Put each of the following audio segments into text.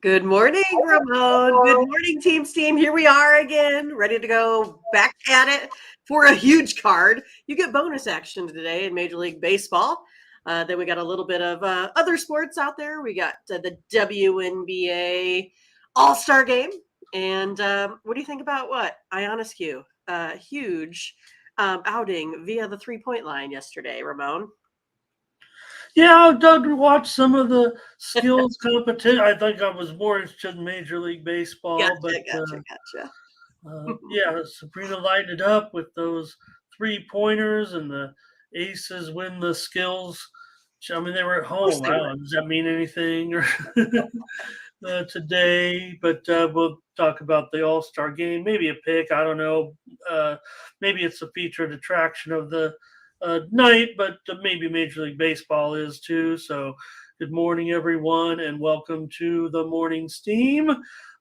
Good morning, Ramon. Good morning, team. Here we are again, ready to go back at it for a huge card. You get bonus action today in Major League Baseball. Then we got a little bit of other sports out there. We got the WNBA All-Star Game. And what do you think about what? Ionescu, huge outing via the three-point line yesterday, Ramon. Yeah, I've done to watch some of the skills competition. I think I was more interested in Major League Baseball, Gotcha. yeah, Sabrina lighted it up with those 3-pointers, and the Aces win the skills. I mean, they were at home. I don't know, does that mean anything or today? But we'll talk about the All-Star game. Maybe a pick. I don't know. Maybe it's a featured attraction of the night, but maybe Major League Baseball is too. So, good morning, everyone, and welcome to the Morning Steam.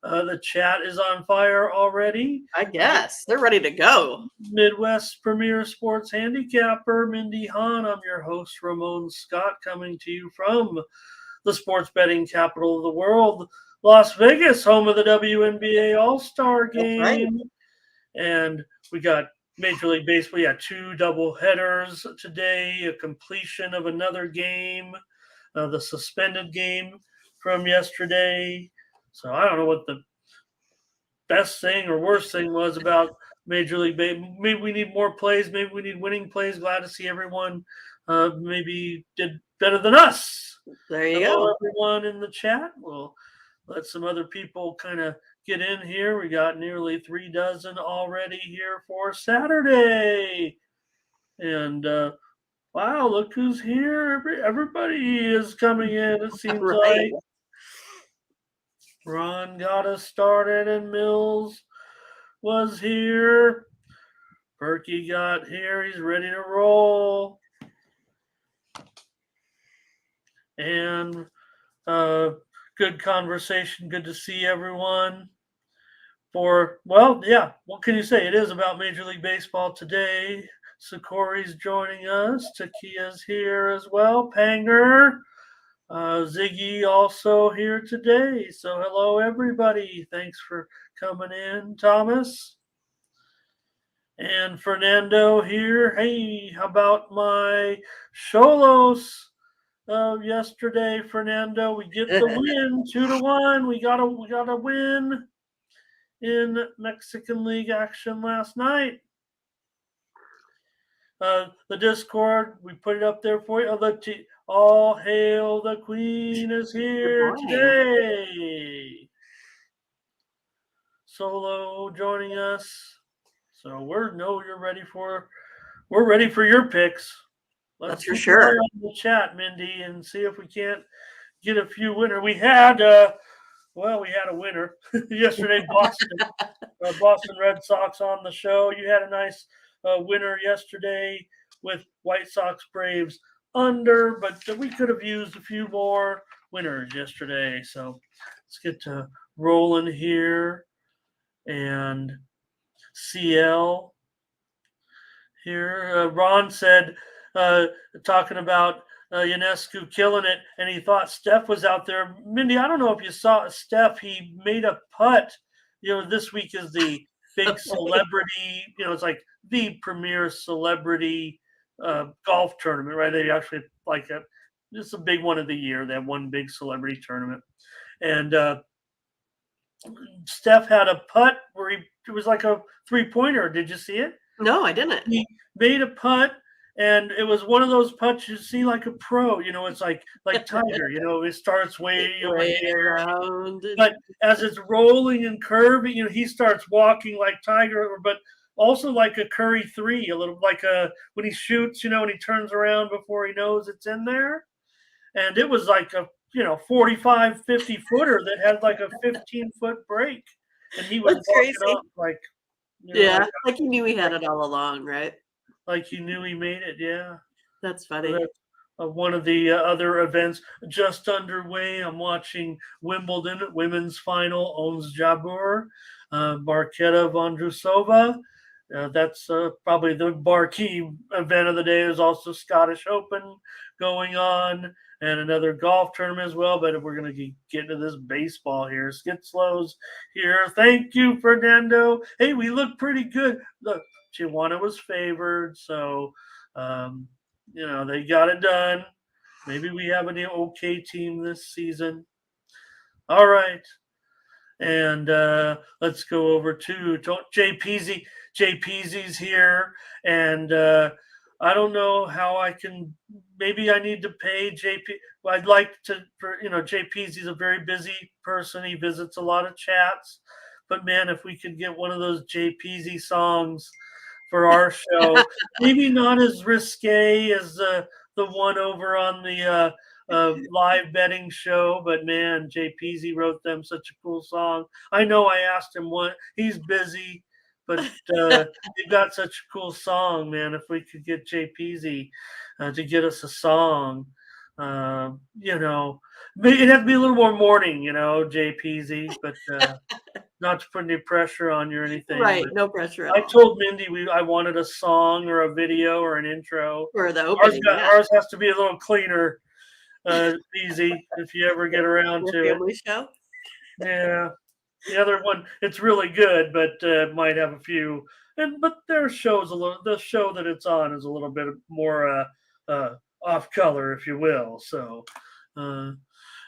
The chat is on fire already. I guess they're ready to go. Midwest Premier Sports Handicapper, Mindy, Hahne. I'm your host, Ramon Scott, coming to you from the sports betting capital of the world, Las Vegas, home of the WNBA All-Star Game. Right. And we got Major League Baseball. Yeah, 2 double headers today, a completion of another game, the suspended game from yesterday. So I don't know what the best thing or worst thing was about Major League Baseball. Maybe we need more plays. Maybe we need winning plays. Glad to see everyone maybe did better than us. There you go. Everyone in the chat. We'll let some other people kind of get in here. We got nearly 3 dozen already here for Saturday. And wow, look who's here. Everybody is coming in, it seems like. Ron got us started, and Mills was here. Berkey got here. He's ready to roll. And good conversation. Good to see everyone. What can you say? It is about Major League Baseball today. Sakori's joining us. Takia's here as well. Panger. Ziggy also here today. So hello, everybody. Thanks for coming in, Thomas. And Fernando here. Hey, how about my Xolos yesterday, Fernando? We get the win, 2-1. We got a win in Mexican League action last night. The Discord, we put it up there for you. All hail the Queen is here today. Solo joining us. So we're ready for your picks. That's for sure. On the chat, Mindy, and see if we can't get a few winners. We had a winner yesterday. Boston Red Sox on the show. You had a nice winner yesterday with White Sox Braves under, but we could have used a few more winners yesterday. So let's get to rolling here. And CL here. Ron said, talking about Ionescu killing it, and he thought Steph was out there. Mindy, I don't know if you saw Steph. He made a putt. This week is the big celebrity. It's like the premier celebrity golf tournament, right? They actually it's a big one of the year. They have one big celebrity tournament, and Steph had a putt where it was like a 3-pointer. Did you see it? No, I didn't. He made a putt, and it was one of those putts you see like a pro. It's like Tiger. It starts way around, but as it's rolling and curving, he starts walking like Tiger, but also like a Curry 3, a little like when he shoots, and he turns around before he knows it's in there. And it was like a 45, 50 footer that had like a 15-foot break, and he was crazy. Up like like he knew he had it all along, right? Like he knew he made it. Yeah, that's funny. One of the other events just underway. I'm watching Wimbledon women's final. Ons Jabeur, Marketa Vondrousova. That's probably the marquee event of the day. There's also Scottish Open going on and another golf tournament as well. But if we're going to get into this baseball here, Skitslow's here. Thank you, Fernando. Hey, we look pretty good. Look, Tijuana was favored, so they got it done. Maybe we have an okay team this season. All right. And let's go over to JPZ. JPZ's here, and I don't know how I can. Maybe I need to pay JP. I'd like to. JPZ's a very busy person. He visits a lot of chats, but man, if we could get one of those JPZ songs for our show, maybe not as risque as the one over on the live betting show, but man, JPZ wrote them such a cool song. I know I asked him what he's busy, but they've got such a cool song, man. If we could get JPZ to get us a song, it'd have to be a little more morning, JPZ, but not to put any pressure on you or anything. Right, no pressure at I all. told Mindy I wanted a song or a video or an intro. For the opening, Ours has to be a little cleaner. Easy if you ever get around to it. Family show. Yeah, the other one it's really good, but might have a few. But their show's the show that it's on is a little bit more off color, if you will. So,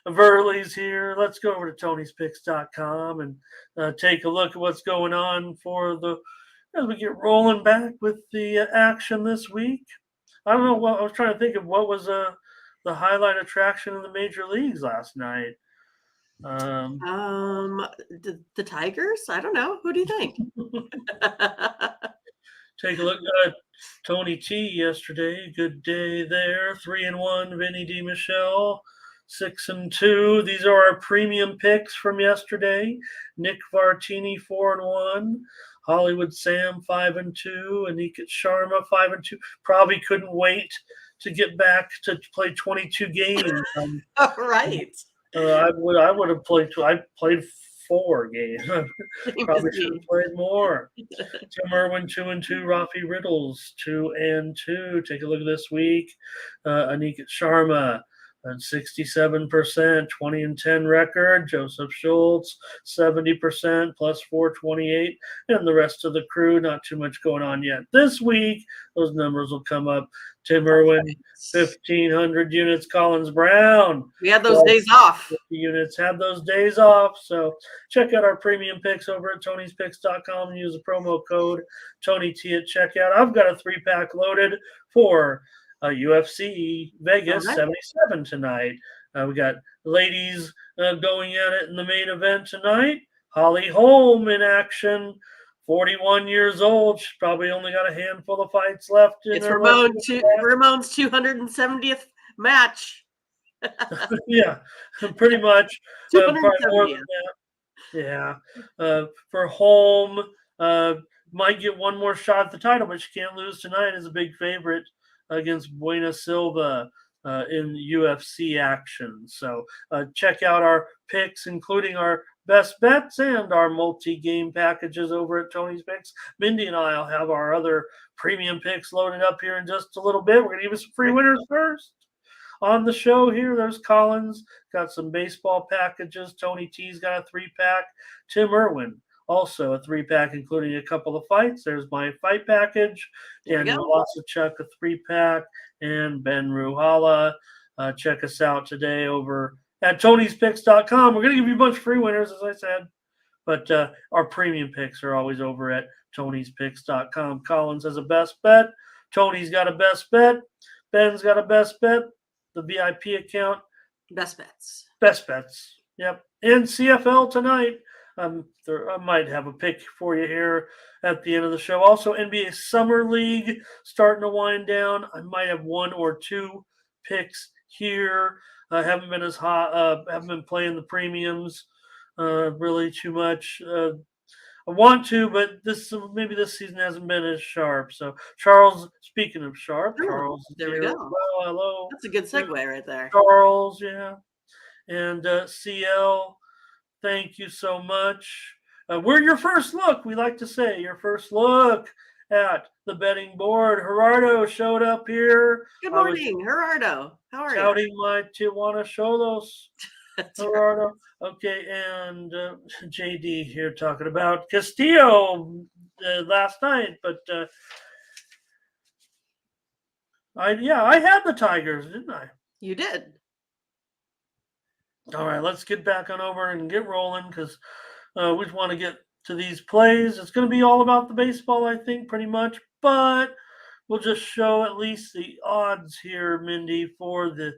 Verley's here. Let's go over to Tony'sPicks.com and take a look at what's going on as we get rolling back with the action this week. I don't know what I was trying to think of. What was the highlight attraction in the major leagues last night? The Tigers? I don't know. Who do you think? Take a look at Tony T yesterday. Good day there. 3-1. Vinny D. Michelle. 6-2. These are our premium picks from yesterday. Nick Vartini 4-1. Hollywood Sam 5-2. Anika Sharma 5-2. Probably couldn't wait to get back to play 22 games. All right. I would have played. I played 4 games. Probably should have played more. Tim Irwin 2-2. Rafi Riddles 2-2. Take a look at this week. Anika Sharma. 67%, 20-10 record. Joseph Schultz, 70%, plus 428. And the rest of the crew, not too much going on yet. This week, those numbers will come up. Tim Irwin, 1,500 units. Collins Brown. We had those days off. 50 units had those days off. So check out our premium picks over at Tony'sPicks.com and use the promo code TonyT at checkout. I've got a 3-pack loaded for UFC Vegas 77 tonight. We got ladies going at it in the main event tonight. Holly Holm in action, 41 years old. She's probably only got a handful of fights left. It's Ramon's 270th match. Yeah, pretty much. 270th. Yeah. For Holm, might get one more shot at the title, but she can't lose tonight as a big favorite against Buena Silva in UFC action. So check out our picks, including our best bets and our multi-game packages over at Tony's Picks. Mindy and I will have our other premium picks loaded up here in just a little bit. We're going to give you some free winners first. On the show here, there's Collins, got some baseball packages. Tony T's got a 3-pack. Tim Irwin, also a 3-pack, including a couple of fights. There's my fight package. Daniel Wasachuk, a 3-pack. And Ben Ruhala. Check us out today over at Tony'sPicks.com. We're going to give you a bunch of free winners, as I said. But our premium picks are always over at Tony'sPicks.com. Collins has a best bet. Tony's got a best bet. Ben's got a best bet. The VIP account. Best bets. Best bets. Yep. And CFL tonight. I might have a pick for you here at the end of the show. Also, NBA Summer League starting to wind down. I might have 1 or 2 picks here. I haven't been as hot. Haven't been playing the premiums really too much. I want to, but maybe this season hasn't been as sharp. So, Charles, speaking of sharp, Charles, there we go. Well, hello. That's a good segue right there. Charles, yeah. And CL, thank you so much. We're your first look. We like to say your first look at the betting board. Gerardo showed up here. Good morning, Gerardo. How are you? Touting my Tijuana Cholos. That's Gerardo. Right. Okay, and JD here talking about Castillo last night, but I had the Tigers, didn't I? You did. All right, let's get back on over and get rolling because we just want to get to these plays. It's going to be all about the baseball, I think, pretty much, but we'll just show at least the odds here, Mindy, for the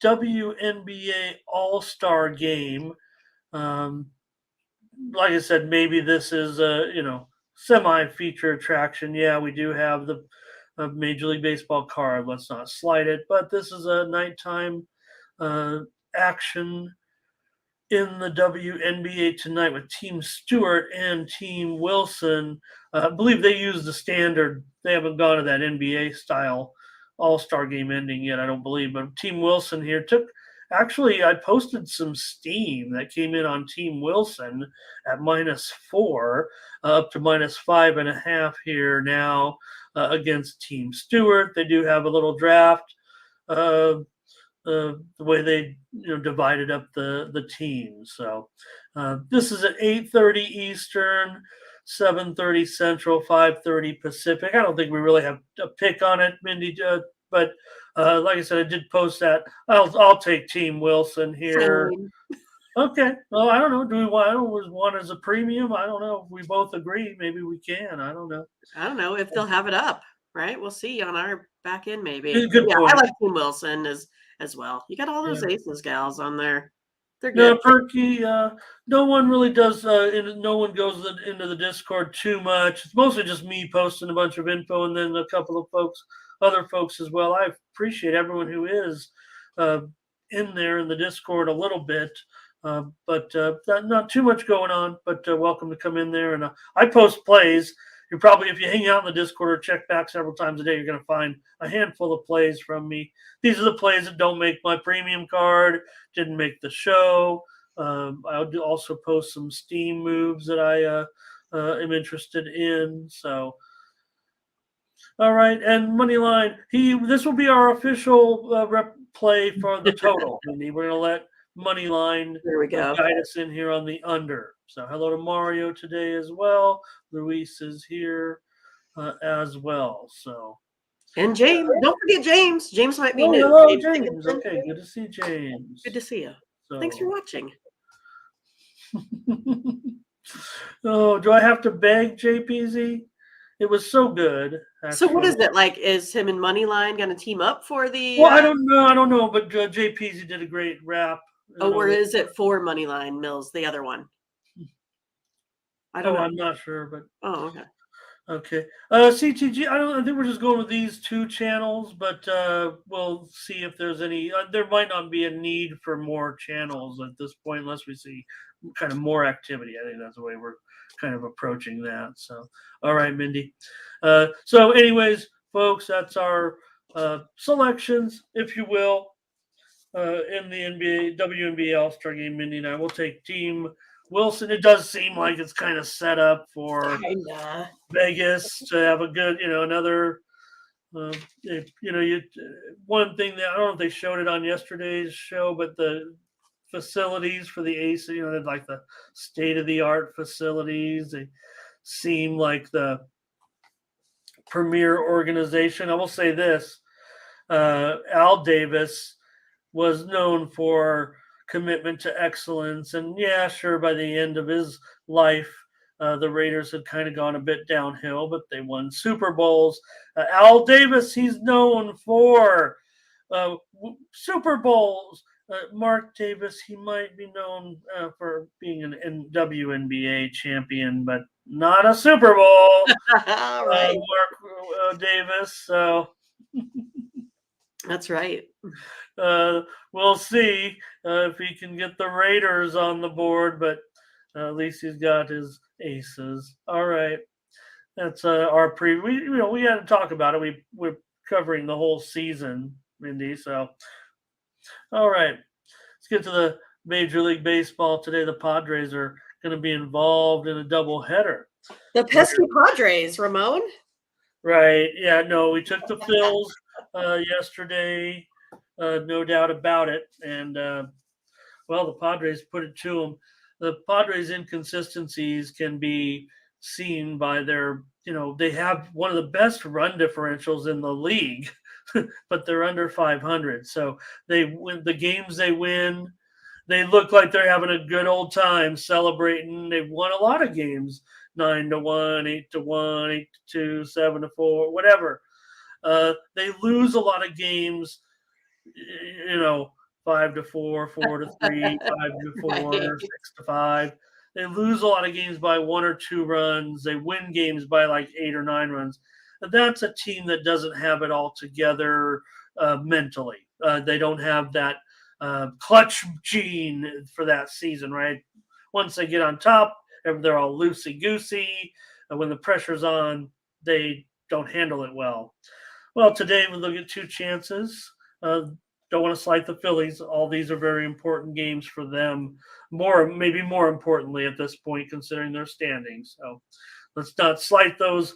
WNBA All-Star Game. Like I said, maybe this is a semi-feature attraction. Yeah, we do have the Major League Baseball card. Let's not slight it, but this is a nighttime action in the WNBA tonight with Team Stewart and Team Wilson. I believe they use the standard. They haven't gone to that NBA style All-Star game ending yet, I don't believe. But Team Wilson here I posted some steam that came in on Team Wilson at -4, up to -5.5 here now against Team Stewart. They do have a little draft. The way they divided up the teams. So this is at 8:30 Eastern, 7:30 Central, 5:30 Pacific. I don't think we really have a pick on it, Mindy, but like I said, I did post that. I'll take Team Wilson here. Same. Okay. Well, I don't know. Do we want? I don't know. Was one as a premium? I don't know. If we both agree, maybe we can. I don't know. I don't know if they'll have it up, right? We'll see on our back end, maybe. Good point. I like Team Wilson as well. You got all those aces gals on there. They're good. No, Perky, no one really does, no one goes into the Discord too much. It's mostly just me posting a bunch of info and then a couple of other folks as well. I appreciate everyone who is in there in the Discord a little bit, but not too much going on, but welcome to come in there. And I post plays. You're probably, if you hang out in the Discord or check back several times a day, you're going to find a handful of plays from me. These are the plays that don't make my premium card, didn't make the show. I'll also post some Steam moves that I am interested in. So, all right, and money line. This will be our official rep play for the total. We're going to let money line guide us in here on the under. So hello to Mario today as well. Luis is here as well. So, and James, don't forget James. James might be new. Hello, James. Okay, good to see James. Good to see you. So, thanks for watching. Oh, do I have to beg JPZ? It was so good. Actually. So what is it like? Is him and Moneyline going to team up for the? Well, I don't know. But JPZ did a great rap. Or is it for Moneyline Mills, the other one? I don't know. I'm not sure, but okay. Okay. CTG. I think we're just going with these two channels, but we'll see if there's any. There might not be a need for more channels at this point, unless we see kind of more activity. I think that's the way we're kind of approaching that. So, all right, Mindy. So, anyways, folks, that's our selections, if you will, in the WNBA All-Star Game. Mindy and I will take Team Wilson. It does seem like it's kind of set up for Vegas to have a good, another, one thing that I don't know if they showed it on yesterday's show, but the facilities for the Ace, they're like the state-of-the-art facilities. They seem like the premier organization. I will say this, Al Davis was known for commitment to excellence. And yeah, sure, by the end of his life, the Raiders had kind of gone a bit downhill, but they won Super Bowls. Al Davis, he's known for Super Bowls. Mark Davis, he might be known for being an WNBA champion, but not a Super Bowl. Right. Mark Davis, so... That's right. We'll see if he can get the Raiders on the board, but at least he's got his aces. All right, that's our preview. We had to talk about it. We're covering the whole season, Mindy. So, all right, let's get to the Major League Baseball today. The Padres are going to be involved in a doubleheader The pesky Padres, Ramon. Right. Yeah, no, we took the Phils yesterday, no doubt about it. And, well, the Padres put it to them. The Padres' inconsistencies can be seen by their, they have one of the best run differentials in the league, but they're under 500. So they win the games they win. They look like they're having a good old time celebrating. They've won a lot of games 9-1, 8-1, 8-2, 7-4, whatever. They lose a lot of games, 5-4, 4-3, 5-4, Right. 6-5. They lose a lot of games by 1 or 2 runs. They win games by like 8 or 9 runs. That's a team that doesn't have it all together mentally. They don't have that clutch gene for that season, right? Once they get on top, they're all loosey goosey. When the pressure's on, they don't handle it well. Well, today we look at 2 chances. Don't want to slight the Phillies. All these are very important games for them. Maybe more importantly at this point, considering their standings. So let's not slight those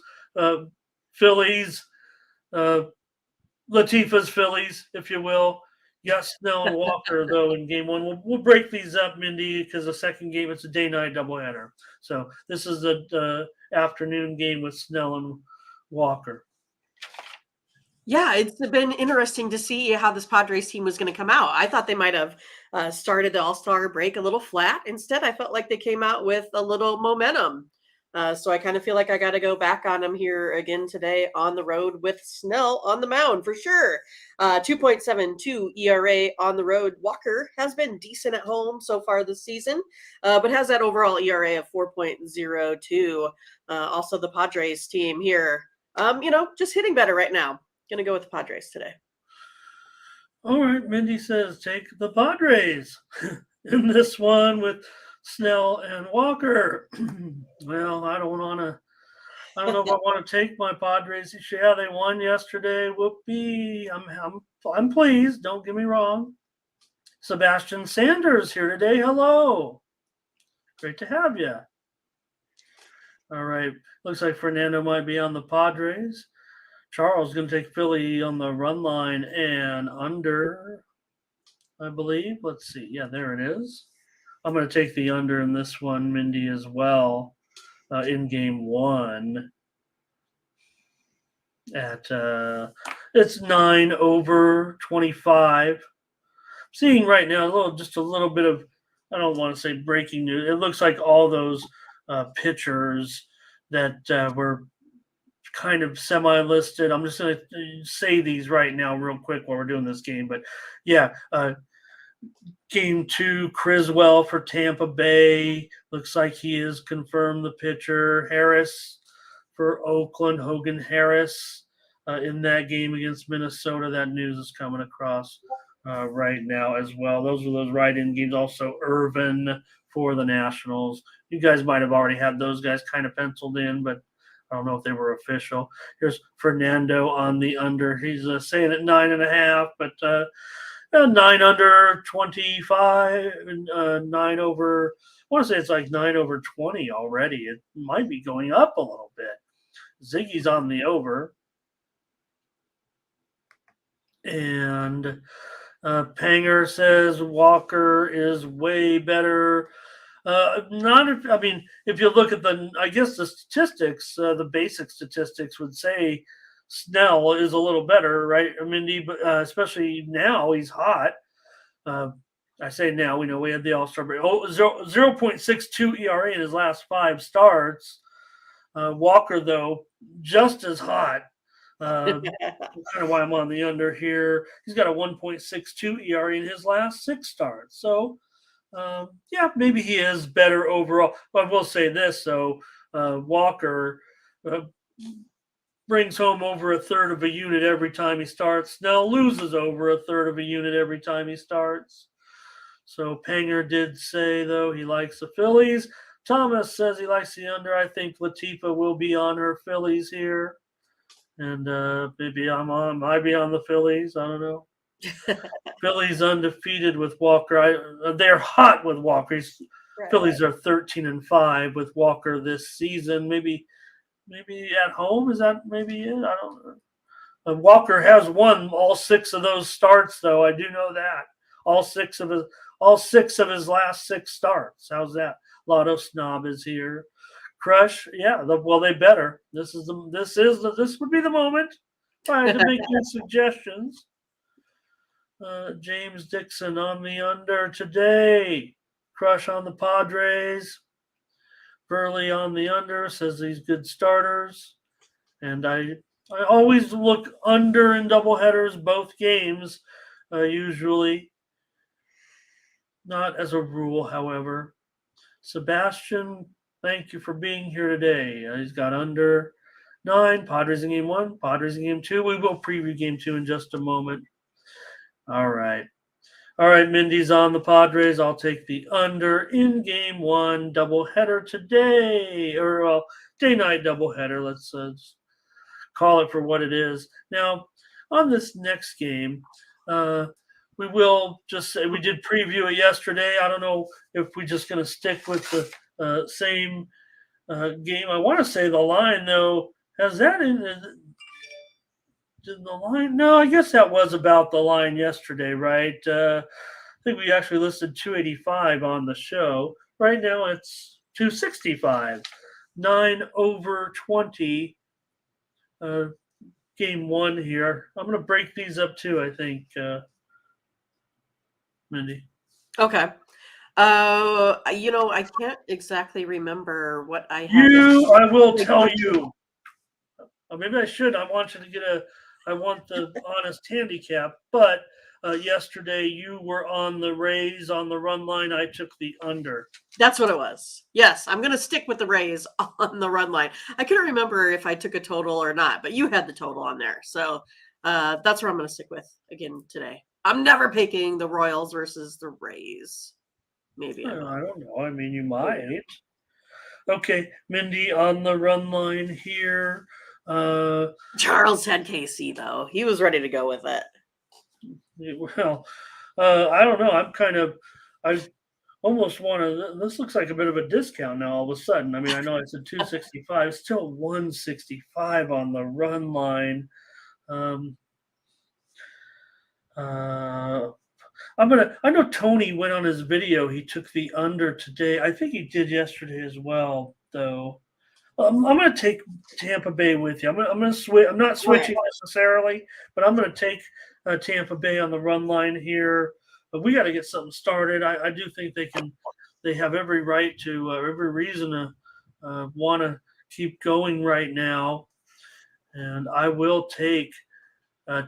Phillies, Latifah's Phillies, if you will. Yes, Snell and Walker, though, in game 1. We'll break these up, Mindy, because the second game, it's a day-night doubleheader. So this is the afternoon game with Snell and Walker. Yeah, it's been interesting to see how this Padres team was going to come out. I thought they might have started the All-Star break a little flat. Instead, I felt like they came out with a little momentum. So I kind of feel like I got to go back on them here again today on the road with Snell on the mound for sure. 2.72 ERA on the road. Walker has been decent at home so far this season, but has that overall ERA of 4.02. Also, the Padres team here, just hitting better right now. Going to go with the Padres today. All right, Mindy says take the Padres in this one with Snell and Walker. Well, I don't know if I want to take my Padres. Yeah, they won yesterday. Whoopee! I'm pleased. Don't get me wrong. Sebastian Sanders here today. Hello, great to have you. All right, looks like Fernando might be on the Padres. Charles is going to take Philly on the run line and under, I believe. Let's see. Yeah, there it is. I'm going to take the under in this one, Mindy, as well, in game 1. It's 9 over 25. Seeing right now just a little bit of, I don't want to say breaking news. It looks like all those pitchers that were kind of semi-listed. I'm just going to say these right now real quick while we're doing this game. But yeah, game 2, Criswell for Tampa Bay. Looks like he is confirmed the pitcher. Harris for Oakland, Hogan Harris in that game against Minnesota. That news is coming across right now as well. Those are those write-in games. Also, Irvin for the Nationals. You guys might have already had those guys kind of penciled in, but I don't know if they were official. Here's Fernando on the under. He's saying at 9.5, but 9 under 25, 9 over. I want to say it's like 9 over 20 already. It might be going up a little bit. Ziggy's on the over. And Panger says Walker is way better. If you look at the statistics, the basic statistics would say Snell is a little better, right, Mindy? But especially now, he's hot. I say now, we know we had the All-Star break. 0.62 ERA in his last 5 starts. Walker, though, just as hot. Kind of why I'm on the under here. He's got a 1.62 ERA in his last 6 starts. So, maybe he is better overall. But I will say this, though. Walker brings home over a third of a unit every time he starts. Snell loses over a third of a unit every time he starts. So Panger did say, though, he likes the Phillies. Thomas says he likes the under. I think Latifah will be on her Phillies here. And maybe might be on the Phillies. I don't know. Phillies undefeated with Walker. They're hot with Walker. He's Right. Phillies are 13-5 with Walker this season. Maybe at home, is that maybe it? I don't know. Walker has won all 6 of those starts, though. I do know that all six of his last 6 starts. How's that? Lotto Snob is here. Crush, yeah. Well, they better. This would be the moment. I had to make your suggestions. James Dixon on the under today. Crush on the Padres. Burley on the under, says these good starters. And I always look under in doubleheaders, both games, usually. Not as a rule, however. Sebastian, thank you for being here today. He's got under 9. Padres in game 1, Padres in game 2. We will preview game 2 in just a moment. All right. Mindy's on the Padres. I'll take the under in game 1 doubleheader today, or day-night doubleheader. Let's call it for what it is. Now, on this next game, we will just say we did preview it yesterday. I don't know if we're just going to stick with the same game. I want to say the line, though, has that in did the line? No, I guess that was about the line yesterday, right? I think we actually listed 285 on the show. Right now it's 265. 9/20. Game 1 here. I'm going to break these up too, I think, Mindy. Okay. I can't exactly remember what I had. I will tell you. Maybe I should. I want the honest handicap. But yesterday you were on the Rays on the run line. I took the under. That's what it was. Yes, I'm going to stick with the Rays on the run line. I couldn't remember if I took a total or not, but you had the total on there. So that's where I'm going to stick with again today. I'm never picking the Royals versus the Rays. Maybe. I don't know. I mean, you might. Okay, Mindy on the run line here. Charles had KC, though. He was ready to go with it. Well, I don't know. I almost want to. This looks like a bit of a discount now. All of a sudden, I mean, I know I said 265, still 165 on the run line. I know Tony went on his video. He took the under today. I think he did yesterday as well, though. I'm going to take Tampa Bay with you. I'm going to switch. I'm not switching necessarily, but I'm going to take Tampa Bay on the run line here. But we got to get something started. I do think they have every right to, every reason to want to keep going right now. And I will take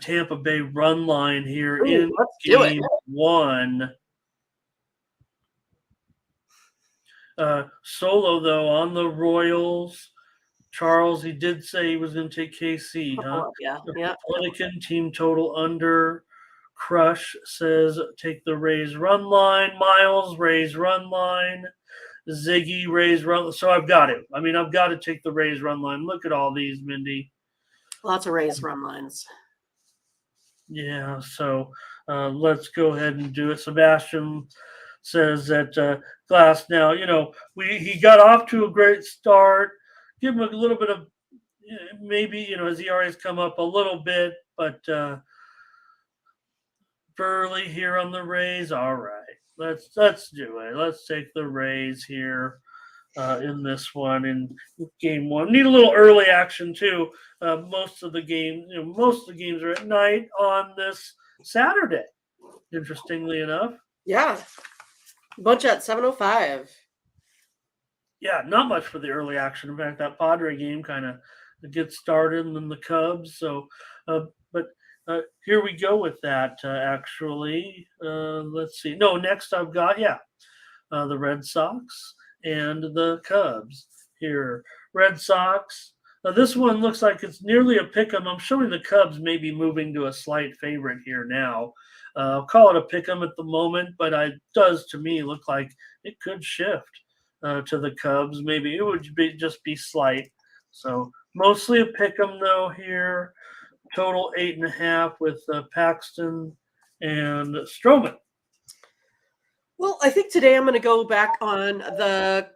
Tampa Bay run line here in game 1. Solo, though, on the Royals. Charles, he did say he was going to take KC, huh? Yeah. Pelican team total under. Crush says take the Rays run line. Miles, Rays run line. Ziggy, Rays run. So I've got it. I mean, I've got to take the Rays run line. Look at all these, Mindy. Lots of Rays run lines. Yeah, so let's go ahead and do it. Sebastian says that Glass now, he got off to a great start. Give him a little bit of maybe, his ERA's come up a little bit, but Burley here on the Rays. All right, let's do it. Let's take the Rays here in this one in game 1. Need a little early action too. Most of the games are at night on this Saturday. Interestingly enough. Yeah. Bunch at 7:05. Yeah, not much for the early action. In fact, that Padre game kind of gets started, and then the Cubs. So, but here we go with that. Actually, let's see. No, next I've got the Red Sox and the Cubs here. Red Sox. This one looks like it's nearly a pick'em. I'm showing the Cubs maybe moving to a slight favorite here now. I'll call it a pick'em at the moment, but it does to me look like it could shift to the Cubs. Maybe it would just be slight. So mostly a pick'em though here. Total 8.5 with Paxton and Stroman. Well, I think today I'm going to go back on the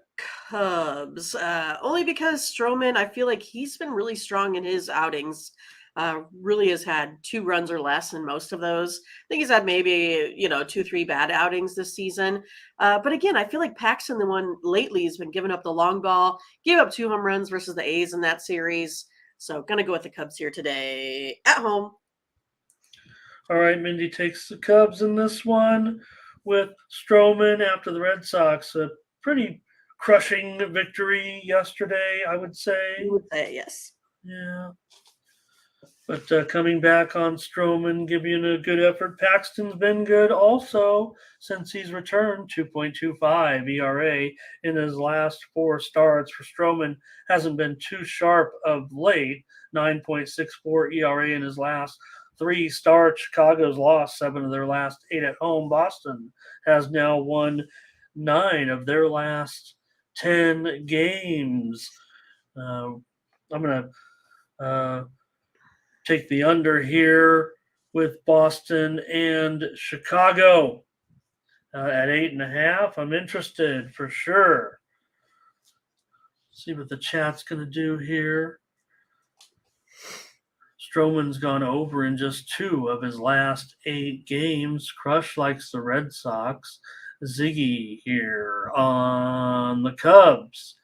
Cubs, only because Stroman, I feel like he's been really strong in his outings. Really has had 2 runs or less in most of those. I think he's had maybe 2, 3 bad outings this season. But again, I feel like Paxton, the one lately, has been giving up the long ball. Gave up 2 home runs versus the A's in that series. So gonna go with the Cubs here today at home. All right, Mindy takes the Cubs in this one with Stroman after the Red Sox. A pretty crushing victory yesterday, I would You say. would say yes. Yeah. But coming back on Stroman, giving a good effort. Paxton's been good also since he's returned. 2.25 ERA in his last 4 starts. For Stroman, hasn't been too sharp of late. 9.64 ERA in his last 3 starts. Chicago's lost 7 of their last 8 at home. Boston has now won 9 of their last 10 games. I'm going to take the under here with Boston and Chicago at 8.5. I'm interested for sure. See what the chat's going to do here. Stroman's gone over in just 2 of his last 8 games. Crush likes the Red Sox. Ziggy here on the Cubs.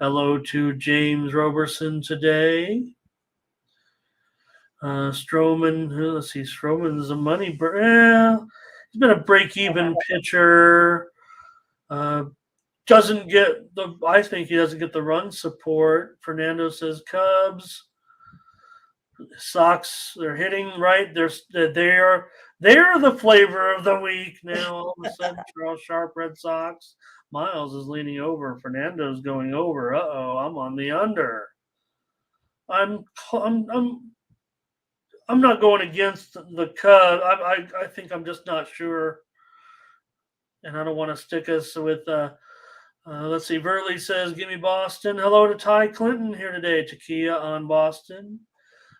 Hello to James Roberson today. Stroman, let's see, Stroman's a money. He's been a break-even pitcher. Doesn't get the. I think he doesn't get the run support. Fernando says Cubs. Sox, they're hitting right. They're the flavor of the week now. All of a sudden, Charles Sharp, Red Sox. Miles is leaning over. Fernando's going over. I'm on the under. I'm not going against the Cubs. I think I'm just not sure, and I don't want to stick us with. Let's see. Verley says, "Give me Boston." Hello to Ty Clinton here today. Takia on Boston,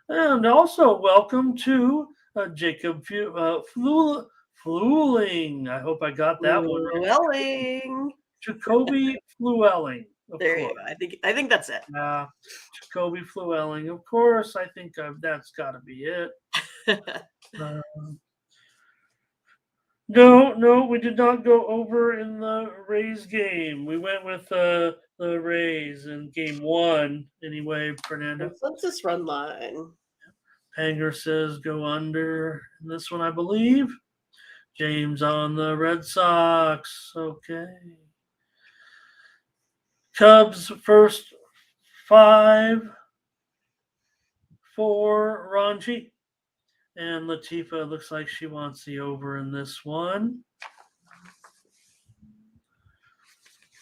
and also welcome to Jacob Flueling. I hope I got that one right. Welling. Jacoby Fluelling. There you go. I think that's it. Jacoby Fluelling. Of course, I think that's got to be it. No, we did not go over in the Rays game. We went with the Rays in game 1. Anyway, Fernando. Consensus run line. Panger says go under in this one, I believe. James on the Red Sox. Okay. Cubs first 5 for Ranji. And Latifa looks like she wants the over in this one.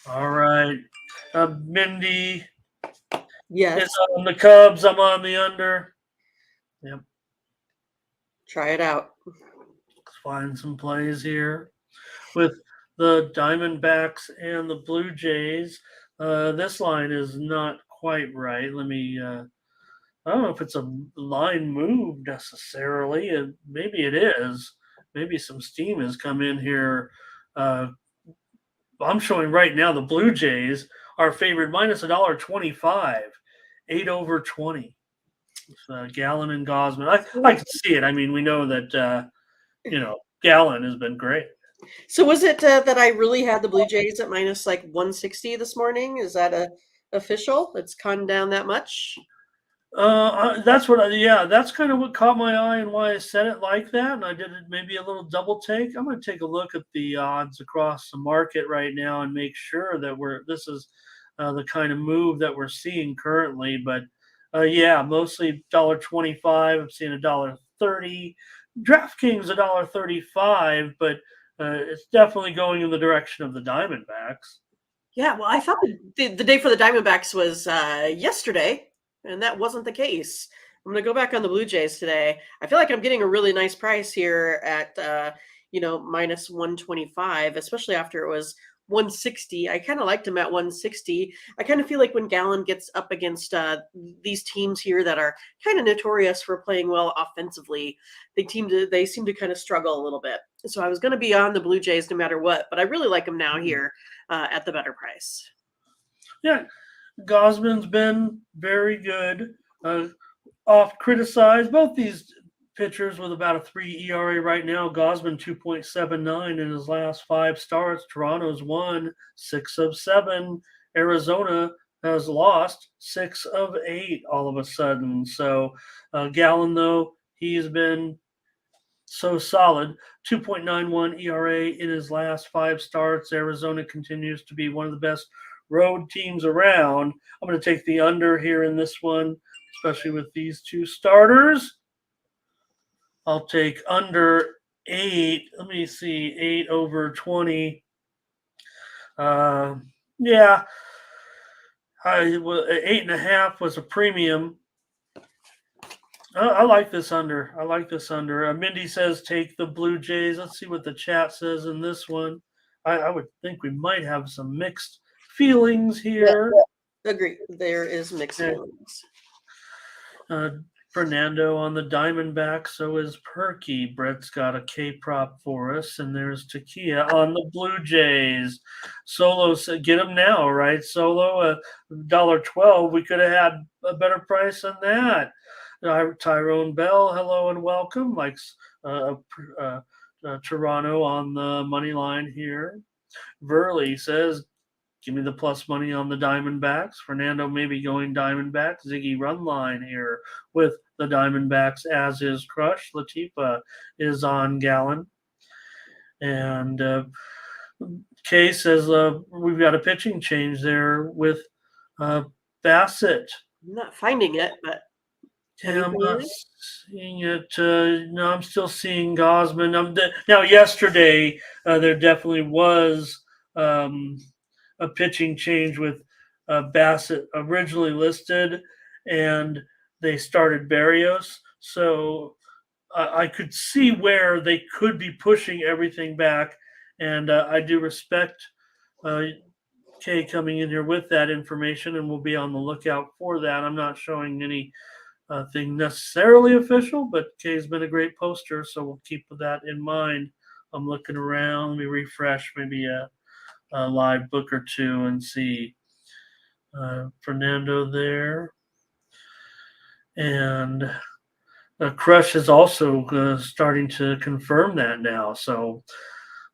All right. Mindy Yes. is on the Cubs. I'm on the under. Yep. Try it out. Let's find some plays here with the Diamondbacks and the Blue Jays. This line is not quite right. Let me I don't know if it's a line move necessarily. Maybe it is. Maybe some steam has come in here. I'm showing right now the Blue Jays are favored minus $1.25, 8 over 20. With Gallon and Gosman. I can see it. I mean, we know that Gallon has been great. So was it that I really had the Blue Jays at minus like 160 this morning? Is that official? It's gone down that much? That's kind of what caught my eye and why I said it like that. And I did it maybe a little double take. I'm going to take a look at the odds across the market right now and make sure that this is the kind of move that we're seeing currently. But mostly $1.25. I'm seeing $1.30. DraftKings $1.35, but it's definitely going in the direction of the Diamondbacks. Yeah, well, I thought the day for the Diamondbacks was yesterday. And that wasn't the case. I'm going to go back on the Blue Jays today. I feel like I'm getting a really nice price here at, minus 125, especially after it was 160. I kind of liked him at 160. I kind of feel like when Gallen gets up against these teams here that are kind of notorious for playing well offensively, they seem to kind of struggle a little bit. So I was going to be on the Blue Jays no matter what, but I really like them now here at the better price. Yeah, Gosman's been very good. Oft criticized. Both these pitchers with about a 3 ERA right now. Gosman 2.79 in his last 5 starts. Toronto's won 6 of 7. Arizona has lost 6 of 8 all of a sudden. So Gallen, though, he's been so solid. 2.91 ERA in his last 5 starts. Arizona continues to be one of the best road teams around. I'm going to take the under here in this one, especially with these 2 starters. I'll take under 8. Let me see, 8 over 20. Yeah, 8.5 was a premium. I like this under. I like this under. Mindy says take the Blue Jays. Let's see what the chat says in this one. I would think we might have some mixed feelings here. Yeah, agree. There is mixed feelings. Fernando on the Diamondback. So is Perky. Brett's got a K-prop for us. And there's Takia on the Blue Jays. Solo said, get him now, right? Solo, $1.12. We could have had a better price than that. Tyrone Bell, hello and welcome. Likes Toronto on the money line here. Verley says, give me the plus money on the Diamondbacks. Fernando maybe going Diamondbacks. Ziggy run line here with the Diamondbacks, as is Crush. Latifa is on Gallen. And Kay says we've got a pitching change there with Bassett. I'm not finding it, but I'm not seeing it. No, I'm still seeing Gosman. Now, yesterday, there definitely was a pitching change with Bassett originally listed, and they started Barrios. So I could see where they could be pushing everything back, and I do respect Kay coming in here with that information, and we'll be on the lookout for that. I'm not showing any thing necessarily official, but Kay's been a great poster, so we'll keep that in mind. I'm looking around. Let me refresh maybe a live book or two and see Fernando there. And Crush is also starting to confirm that now. So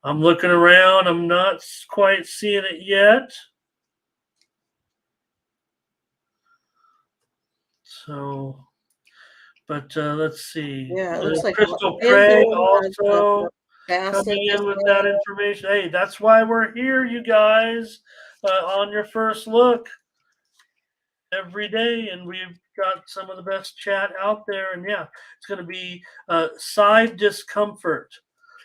I'm looking around. I'm not quite seeing it yet. So, but let's see. Yeah, it looks like Crystal Craig also coming in with that information. Hey, that's why we're here, you guys, on your first look every day, and we've got some of the best chat out there. And yeah, it's going to be side discomfort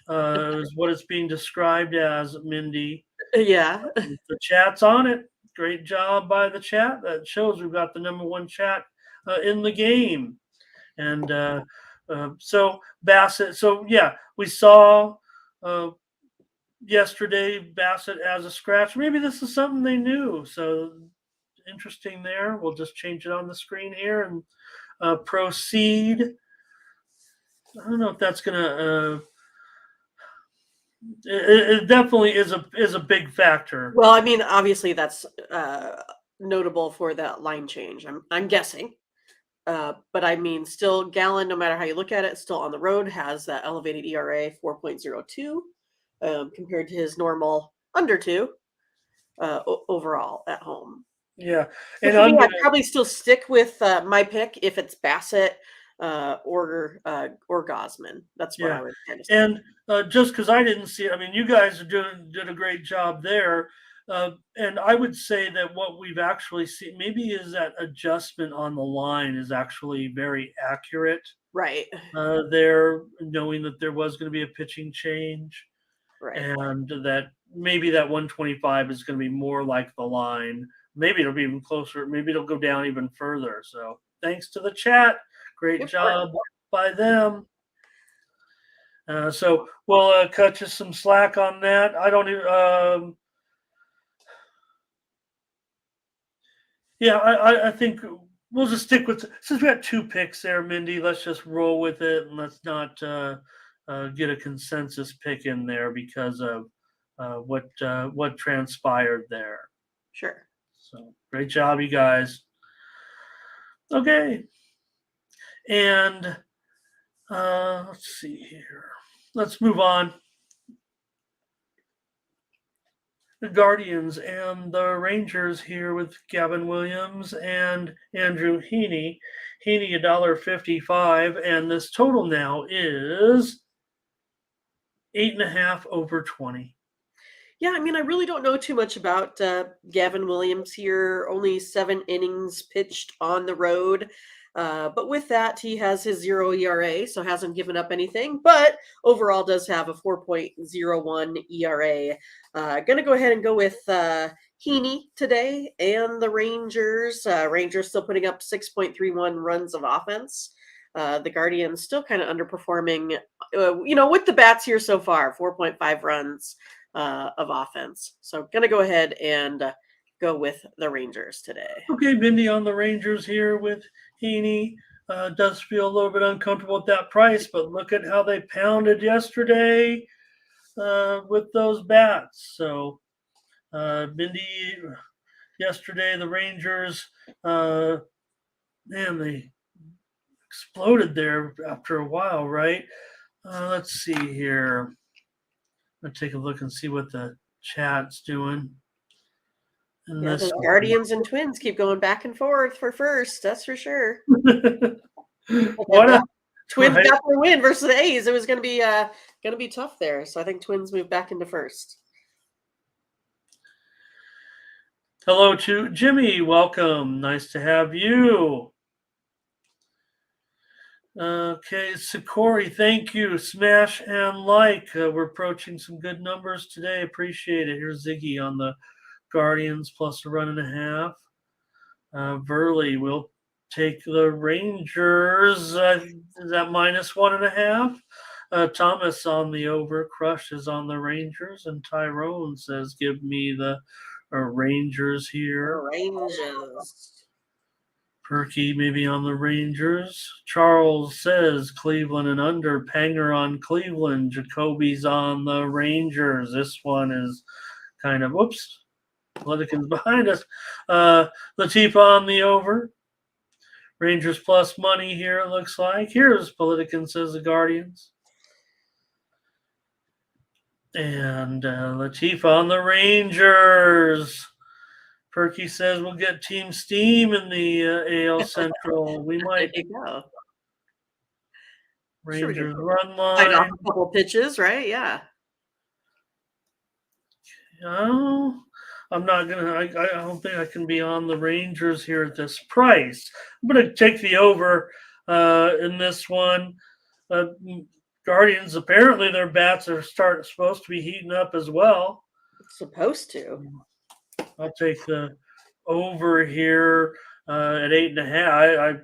is what it's being described as, Mindy. Yeah. The chat's on it. Great job by the chat. That shows we've got the #1 chat in the game. And so Bassett. So yeah, we saw yesterday Bassett as a scratch. Maybe this is something they knew. So interesting there. We'll just change it on the screen here and proceed. I don't know if that's gonna. It definitely is a big factor. Well, I mean, obviously that's notable for that line change. I'm guessing. But I mean, still, Gallen, no matter how you look at it, still on the road, has that elevated ERA 4.02 compared to his normal under 2 overall at home. Yeah, and I'd probably still stick with my pick if it's Bassett or Gosman. That's what I would kind of say. And just because I didn't see it, I mean, you guys did a great job there. And I would say that what we've actually seen maybe is that adjustment on the line is actually very accurate. Right. There, knowing that there was going to be a pitching change. Right. And that maybe that 125 is going to be more like the line. Maybe it'll be even closer. Maybe it'll go down even further. So thanks to the chat. Great job by them. So we'll cut you some slack on that. I don't even Yeah, I think we'll just stick with since we got 2 picks there, Mindy. Let's just roll with it and let's not get a consensus pick in there because of what transpired there. Sure. So great job, you guys. Okay, and let's see here. Let's move on. The Guardians and the Rangers here with Gavin Williams and Andrew Hahne. Hahne $1.55, and this total now is 8.5 over 20. Yeah, I mean, I really don't know too much about Gavin Williams here. Only 7 innings pitched on the road. But with that, he has his 0 ERA, so hasn't given up anything. But overall, does have a 4.01 ERA. Going to go ahead and go with Hahne today and the Rangers. Rangers still putting up 6.31 runs of offense. The Guardians still kind of underperforming, with the bats here so far, 4.5 runs of offense. So going to go ahead and go with the Rangers today. Okay, Mindy on the Rangers here with Hahne. Does feel a little bit uncomfortable at that price, but look at how they pounded yesterday with those bats. So, Mindy, yesterday the Rangers, they exploded there after a while, right? Let's see here. I'm gonna take a look and see what the chat's doing. And Yeah, this those Guardians and Twins keep going back and forth for first. That's for sure. what a Twins right. got their win versus the A's. It was going to be tough there. So I think Twins move back into first. Hello to Jimmy. Welcome. Nice to have you. Okay, Sakori, thank you. Smash and like. We're approaching some good numbers today. Appreciate it. Here's Ziggy on the Guardians plus a run and a half. Verley will take the Rangers. Is that minus 1.5? Thomas on the over. Crush is on the Rangers. And Tyrone says, give me the Rangers here. Rangers. Perky maybe on the Rangers. Charles says Cleveland and under. Panger on Cleveland. Jacoby's on the Rangers. This one is kind of, whoops. Politican's behind us. Latifa on the over. Rangers plus money here, it looks like. Here's Politican, says the Guardians. And Latifa on the Rangers. Perky says we'll get Team Steam in the AL Central. We might. There you go. Rangers Sure, run off line. a couple pitches, right? Yeah. Oh, I'm not gonna. I don't think I can be on the Rangers here at this price. I'm gonna take the over in this one. Guardians, apparently their bats are supposed to be heating up as well. It's supposed to. I'll take the over here at 8.5.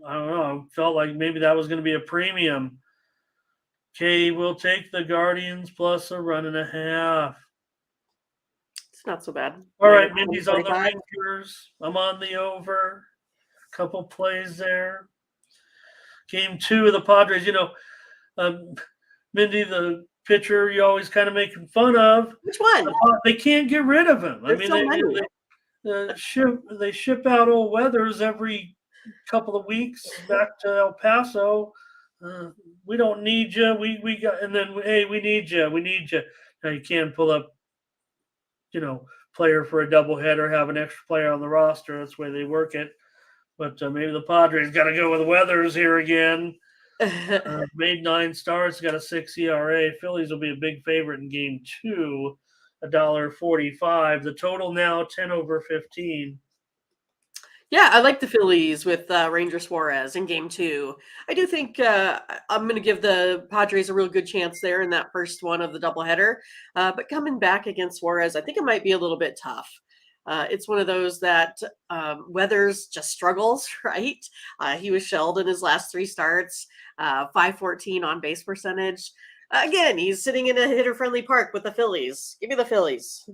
I don't know. I felt like maybe that was going to be a premium. Okay, we'll take the Guardians plus a run and a half. It's not so bad. All right, Mindy's on the Rangers. I'm on the over. Couple plays there. Game 2 of the Padres. Mindy, the pitcher you always kind of making fun of. Which one? They can't get rid of him. There's so many. They ship out old Weathers every couple of weeks back to El Paso. We don't need you. We got, and then hey, we need you. We need you. Now you can't pull up, player for a doubleheader, have an extra player on the roster. That's the way they work it. But maybe the Padres got to go with Weathers here again. Made 9 starts, got a 6 ERA. Phillies will be a big favorite in game 2, $1.45. The total now 10 over 15. Yeah, I like the Phillies with Ranger Suarez in game 2. I do think I'm going to give the Padres a real good chance there in that first one of the doubleheader. But coming back against Suarez, I think it might be a little bit tough. It's one of those that Weathers just struggles, right? He was shelled in his last 3 starts, 514 on base percentage. Again, he's sitting in a hitter-friendly park with the Phillies. Give me the Phillies.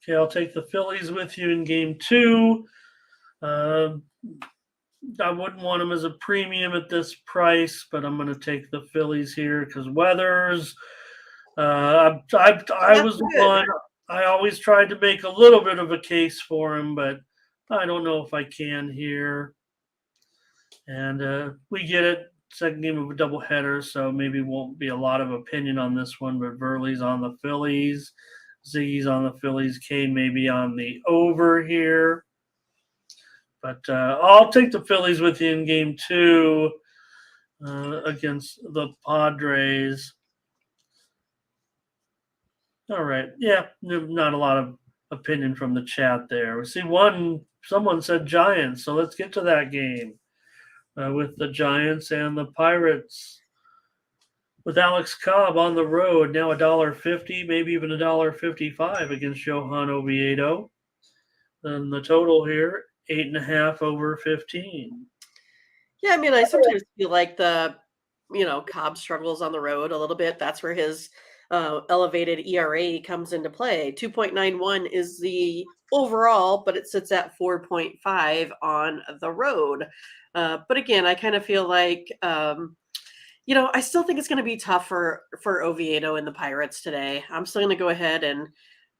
Okay, I'll take the Phillies with you in game 2. Uh, I wouldn't want them as a premium at this price, but I'm going to take the Phillies here because Weathers. I That's was the good. one. I always tried to make a little bit of a case for him, but I don't know if I can here. And we get it. Second game of a doubleheader, so maybe won't be a lot of opinion on this one. But Verley's on the Phillies, Ziggy's on the Phillies, Kane maybe on the over here. But I'll take the Phillies with you in game two against the Padres. All right. Yeah, not a lot of opinion from the chat there. We see someone said Giants, so let's get to that game with the Giants and the Pirates. With Alex Cobb on the road, now $1.50, maybe even $1.55 against Johan Oviedo. Then the total here, 8.5 over 15. Yeah, I mean, I sometimes feel like Cobb struggles on the road a little bit. That's where his elevated ERA comes into play. 2.91 is the overall, but it sits at 4.5 on the road. But again, I kind of feel like I still think it's going to be tough for Oviedo and the Pirates today. I'm still going to go ahead and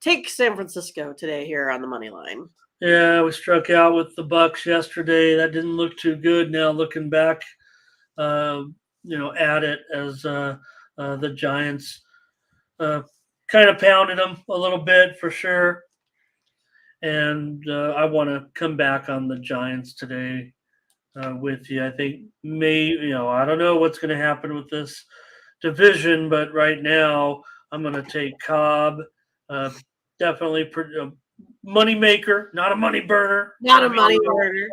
take San Francisco today here on the money line. Yeah, we struck out with the Bucks yesterday. That didn't look too good. Now looking back, at it as the Giants kind of pounded them a little bit for sure. And I want to come back on the Giants today with you. I think I don't know what's going to happen with this division, but right now I'm going to take Cobb. Definitely money maker, not a money burner. Not a money burner.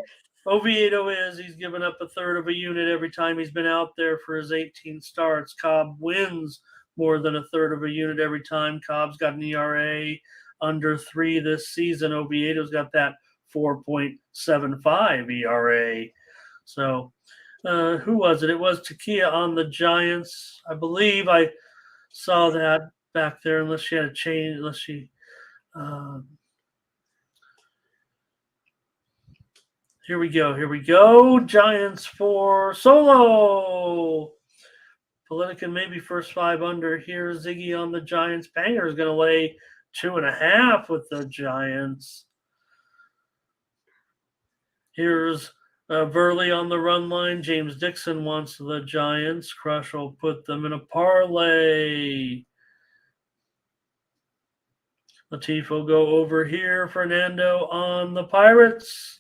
Oviedo he's given up a third of a unit every time he's been out there for his 18 starts. Cobb wins more than a third of a unit every time. Cobb's got an ERA under 3 this season. Oviedo's got that 4.75 ERA. So, who was it? It was Takia on the Giants. I believe I saw that back there, unless she had a change, unless she. Here we go. Giants for Solo. Politican maybe first 5 under. Here's Ziggy on the Giants. Banger is going to lay 2.5 with the Giants. Here's Verley on the run line. James Dixon wants the Giants. Crush will put them in a parlay. Latif will go over here. Fernando on the Pirates.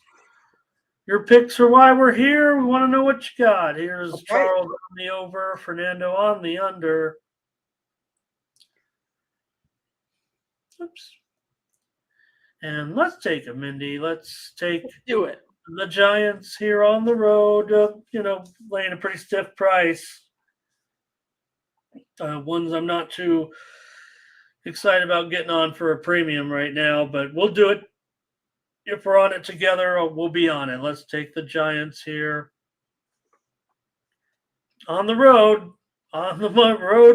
Your picks are why we're here. We want to know what you got. Here's okay. Charles on the over, Fernando on the under. Oops. And let's take it, Mindy. Let's do it. The Giants here on the road, laying a pretty stiff price. Ones I'm not too excited about getting on for a premium right now, but we'll do it. If we're on it together, we'll be on it. Let's take the Giants here. On the road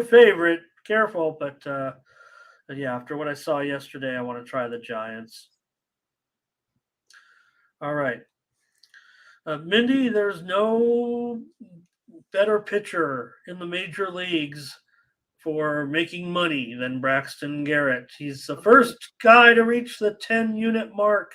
favorite. Careful, but yeah, after what I saw yesterday, I want to try the Giants. All right. Mindy, there's no better pitcher in the major leagues for making money than Braxton Garrett. He's the first guy to reach the 10-unit mark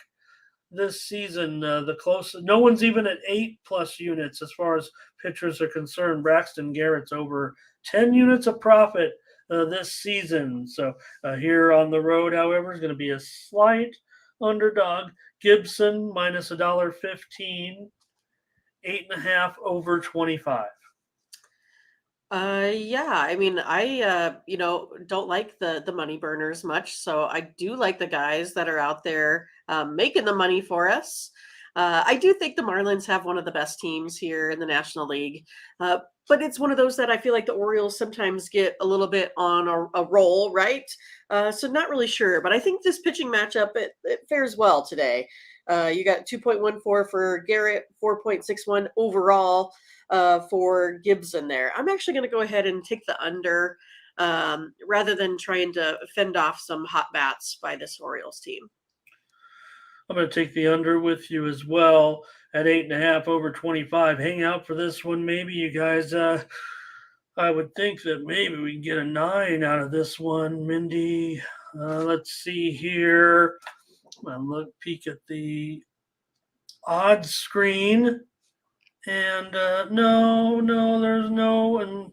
this season. The closest, no one's even at 8+ units as far as pitchers are concerned. Braxton Garrett's over 10 units of profit this season. So here on the road, however, is going to be a slight underdog. Gibson minus $1.15, 8.5 over 25. Yeah, I mean, I don't like the money burners much, so I do like the guys that are out there making the money for us. I do think the Marlins have one of the best teams here in the National League, but it's one of those that I feel like the Orioles sometimes get a little bit on a roll, right? So not really sure, but I think this pitching matchup it fares well today. You got 2.14 for Garrett, 4.61 overall for Gibson there. I'm actually going to go ahead and take the under rather than trying to fend off some hot bats by this Orioles team. I'm going to take the under with you as well at 8.5 over 25. Hang out for this one, maybe you guys. I would think that maybe we can get a 9 out of this one, Mindy. Let's see here. Look, peek at the odds screen, and no, there's no, and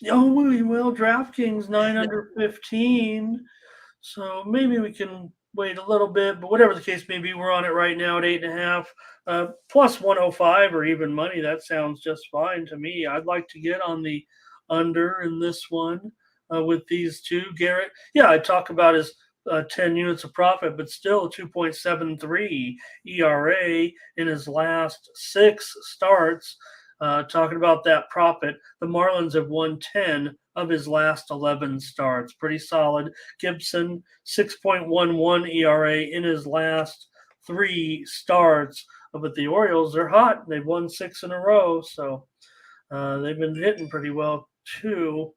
oh, well, DraftKings 9 under 15. So maybe we can wait a little bit, but whatever the case may be, we're on it right now at 8.5, plus 105 or even money. That sounds just fine to me. I'd like to get on the under in this one with these two. Garrett, yeah, I talk about his 10 units of profit, but still 2.73 ERA in his last 6 starts. Talking about that profit, the Marlins have won 10 of his last 11 starts. Pretty solid. Gibson, 6.11 ERA in his last 3 starts. But the Orioles are hot. They've won 6 in a row, so they've been hitting pretty well too.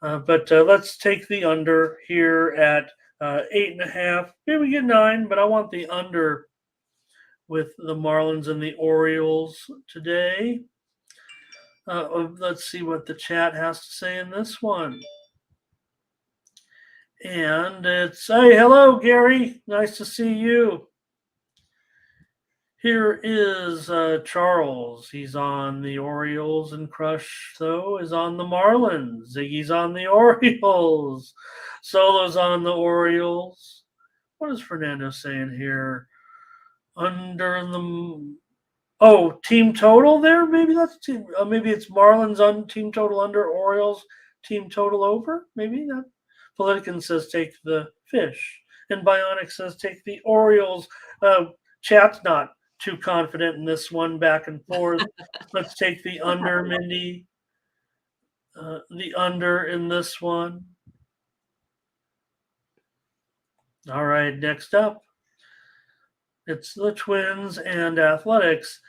But let's take the under here at 8.5. Maybe we get 9, but I want the under with the Marlins and the Orioles today. Let's see what the chat has to say in this one. And it's, hey, hello, Gary. Nice to see you. Here is Charles. He's on the Orioles, and Crush, though, is on the Marlins. Ziggy's on the Orioles. Solo's on the Orioles. What is Fernando saying here? Under the team total there. Maybe that's team. Maybe it's Marlins on team total under, Orioles team total over. Maybe that. Politican says take the fish, and Bionic says take the Orioles. Chat's not too confident in this one, back and forth. Let's take the under, Mindy. The under in this one. All right, next up, it's the Twins and Athletics.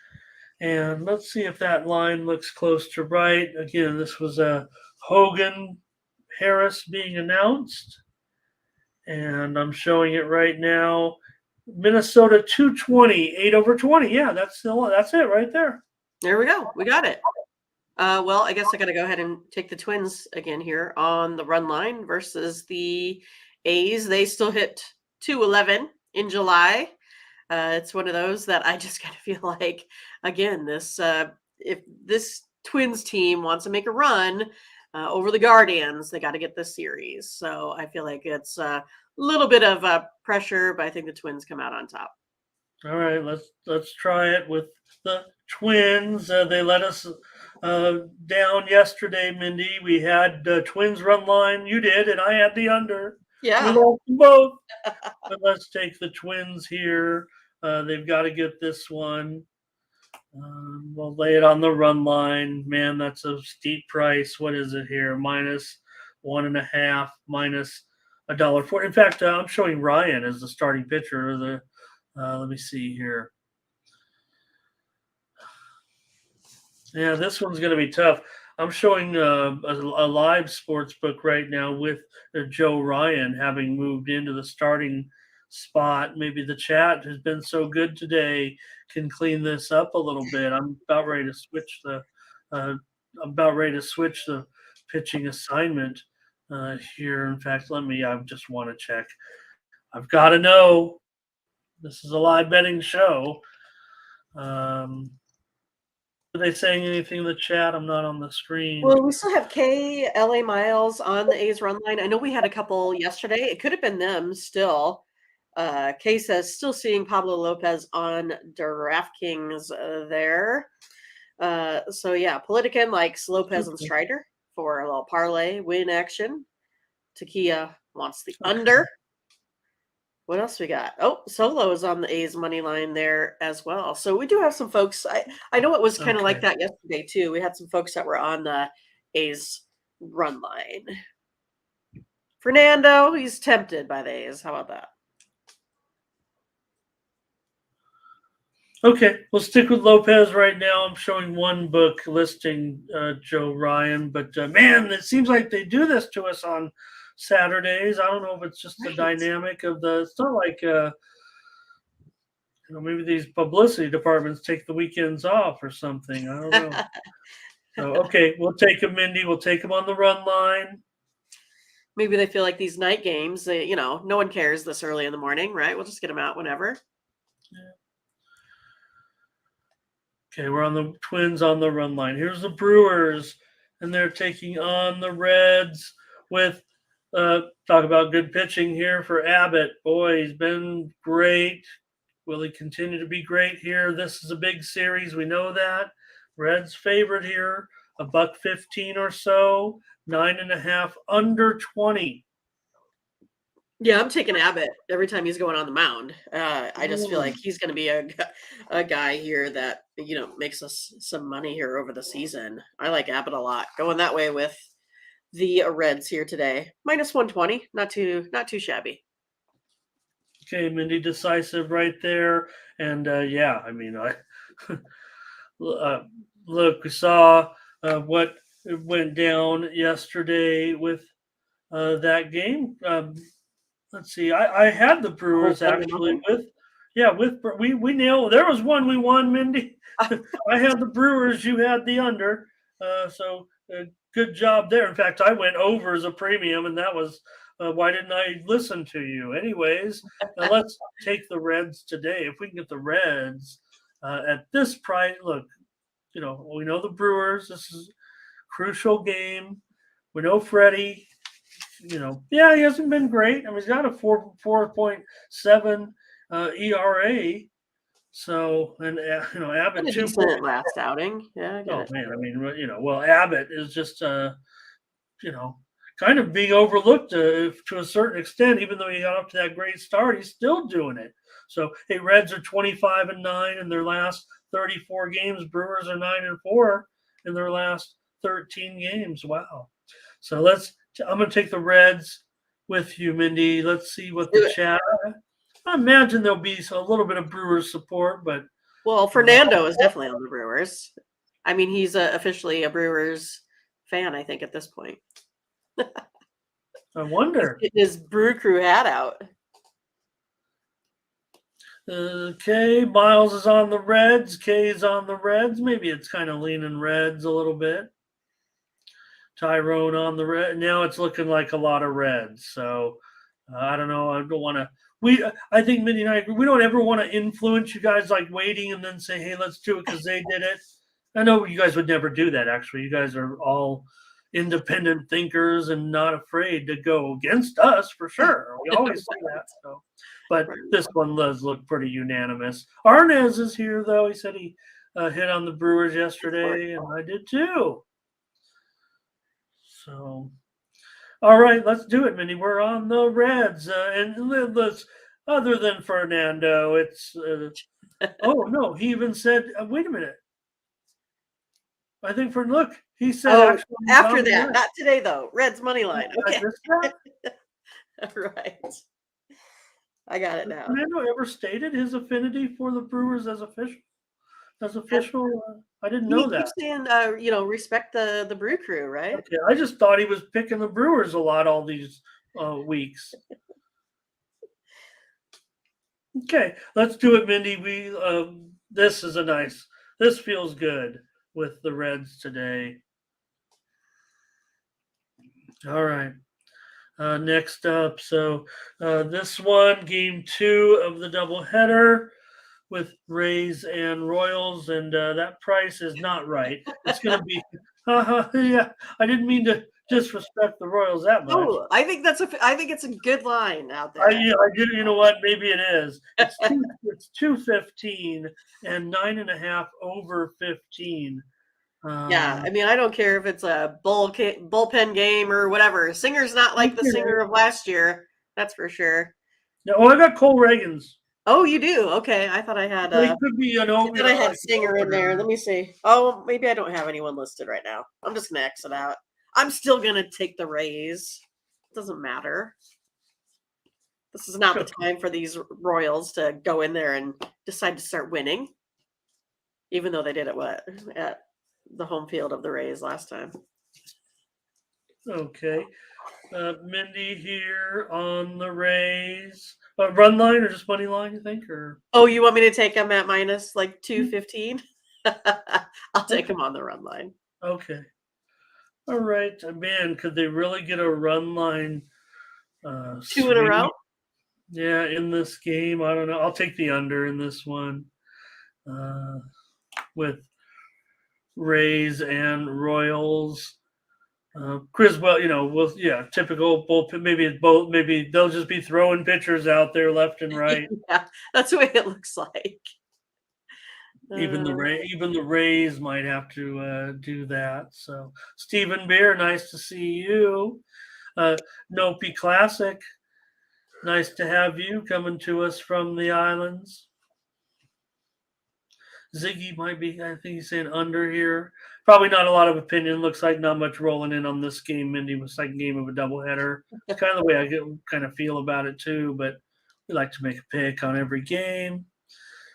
And let's see if that line looks close to right. Again, this was a Hogan Harris being announced. And I'm showing it right now. Minnesota 220, 8 over 20. Yeah, that's it right there. There we go. We got it. Well, I guess I got to go ahead and take the Twins again here on the run line versus the A's. They still hit 211 in July. It's one of those that I just kind of feel like, again, this if this Twins team wants to make a run over the Guardians, they got to get this series. So I feel like it's a little bit of pressure, but I think the Twins come out on top. All right, let's try it with the Twins. They let us down yesterday, Mindy. We had Twins run line. You did, and I had the under. Yeah. We lost both. But let's take the Twins here. They've got to get this one. We'll lay it on the run line. Man, that's a steep price. What is it here? Minus 1.5, minus $1.40. In fact, I'm showing Ryan as the starting pitcher. Let me see here. Yeah, this one's going to be tough. I'm showing a live sports book right now with Joe Ryan having moved into the starting spot. Maybe the chat has been so good today can clean this up a little bit. I'm about ready to switch the pitching assignment here. In fact, I just want to check. I've got to know. This is a live betting show. Are they saying anything in the chat? I'm not on the screen. Well, we still have Kay, LA Miles on the A's run line. I know we had a couple yesterday. It could have been them still. Kay says still seeing Pablo Lopez on DraftKings there. So yeah, Politican likes Lopez and Strider for a little parlay win action. Takia wants the under. What else we got? Oh, Solo is on the A's money line there as well. So we do have some folks. I know it was kind of like that yesterday too. We had some folks that were on the A's run line. Fernando, he's tempted by the A's. How about that? Okay, we'll stick with Lopez right now. I'm showing one book listing Joe Ryan, but man, it seems like they do this to us on Saturdays. I don't know if it's just the dynamic of it's not like maybe these publicity departments take the weekends off or something. I don't know. So, okay, we'll take him, Mindy. We'll take him on the run line. Maybe they feel like these night games, no one cares this early in the morning, right? We'll just get them out whenever. Yeah. Okay, we're on the Twins on the run line. Here's the Brewers, and they're taking on the Reds with talk about good pitching here for Abbott. Boy, he's been great. Will he continue to be great here? This is a big series. We know that. Reds favorite here, $1.15 or so, 9.5 under 20. Yeah, I'm taking Abbott every time he's going on the mound. I just feel like he's going to be a guy here that makes us some money here over the season. I like Abbott a lot. Going that way with the Reds here today, -120, not too shabby. Okay, Mindy, decisive right there, and yeah, I mean, look, we saw what went down yesterday with that game. Let's see. I had the Brewers actually we nailed. There was one we won, Mindy. I had the Brewers. You had the under. So good job there. In fact, I went over as a premium, and that was why didn't I listen to you? Anyways, let's take the Reds today. If we can get the Reds at this price, look, we know the Brewers. This is a crucial game. We know Freddie. He hasn't been great. I mean, he's got a 4.7 ERA. So, and Abbott too. Last outing, yeah. Oh man, I mean, well, Abbott is just kind of being overlooked to a certain extent. Even though he got up to that great start, he's still doing it. So, hey, Reds are 25-9 in their last 34 games. Brewers are 9-4 in their last 13 games. Wow. So I'm going to take the Reds with you, Mindy. Let's see what the chat. I imagine there'll be a little bit of Brewers support, but Fernando is definitely on the Brewers. I mean, he's officially a Brewers fan, I think, at this point. I wonder. Getting his Brew Crew hat out. Okay, Miles is on the Reds. Kay's on the Reds. Maybe it's kind of leaning Reds a little bit. Tyrone on the red. Now it's looking like a lot of Reds. So I don't know. I don't want to. I think Mindy and I agree. We don't ever want to influence you guys like waiting and then say, hey, let's do it because they did it. I know you guys would never do that, actually. You guys are all independent thinkers and not afraid to go against us for sure. We always say that. So. But this one does look pretty unanimous. Arnaz is here, though. He said he hit on the Brewers yesterday, and I did too. So, all right, let's do it, Mindy. We're on the Reds, and let's. Other than Fernando, it's. Oh no, he even said. Wait a minute. I think he said after that, not today though. Reds money line. Okay. Right. I got it now. Fernando ever stated his affinity for the Brewers as official? I didn't know that. He keeps saying, respect the Brew Crew, right? Okay, I just thought he was picking the Brewers a lot all these weeks. Okay, let's do it, Mindy. This feels good with the Reds today. All right. Next up, so this one, game 2 of the doubleheader with Rays and Royals, and that price is not right. It's going to be, yeah. I didn't mean to disrespect the Royals that much. Oh, I think it's a good line out there. I do. You know what? Maybe it is. It's 215 and 9.5 over 15. Yeah, I mean, I don't care if it's a bullpen game or whatever. Singer's not like the Singer of last year. That's for sure. Yeah, I got Cole Reagans. Oh, you do? Okay, I thought I had. He could be an over. I had Singer in there. Let me see. Oh, maybe I don't have anyone listed right now. I'm just gonna exit out. I'm still gonna take the Rays. It doesn't matter. This is not the time for these Royals to go in there and decide to start winning, even though they did it at the home field of the Rays last time. Okay. Mindy here on the Rays. Run line or just money line, you think? Or Oh, you want me to take them at minus like 215? I'll take okay. them on the run line. Okay. All right. Man, could they really get a run line Two in a row? sweep? Yeah, in this game. I don't know. I'll take the under in this one. Uh, with Rays and Royals. Criswell, typical bullpen. Maybe it's both. Maybe they'll just be throwing pitchers out there left and right. Yeah, that's the way it looks like. Even the Rays might have to do that. So, Stephen Beer, nice to see you. Nopi Classic, nice to have you coming to us from the islands. Ziggy might be, I think he's saying under here. Probably not a lot of opinion. Looks like not much rolling in on this game, Mindy. Was second game of a doubleheader. It's kind of the way I kind of feel about it too. But we like to make a pick on every game.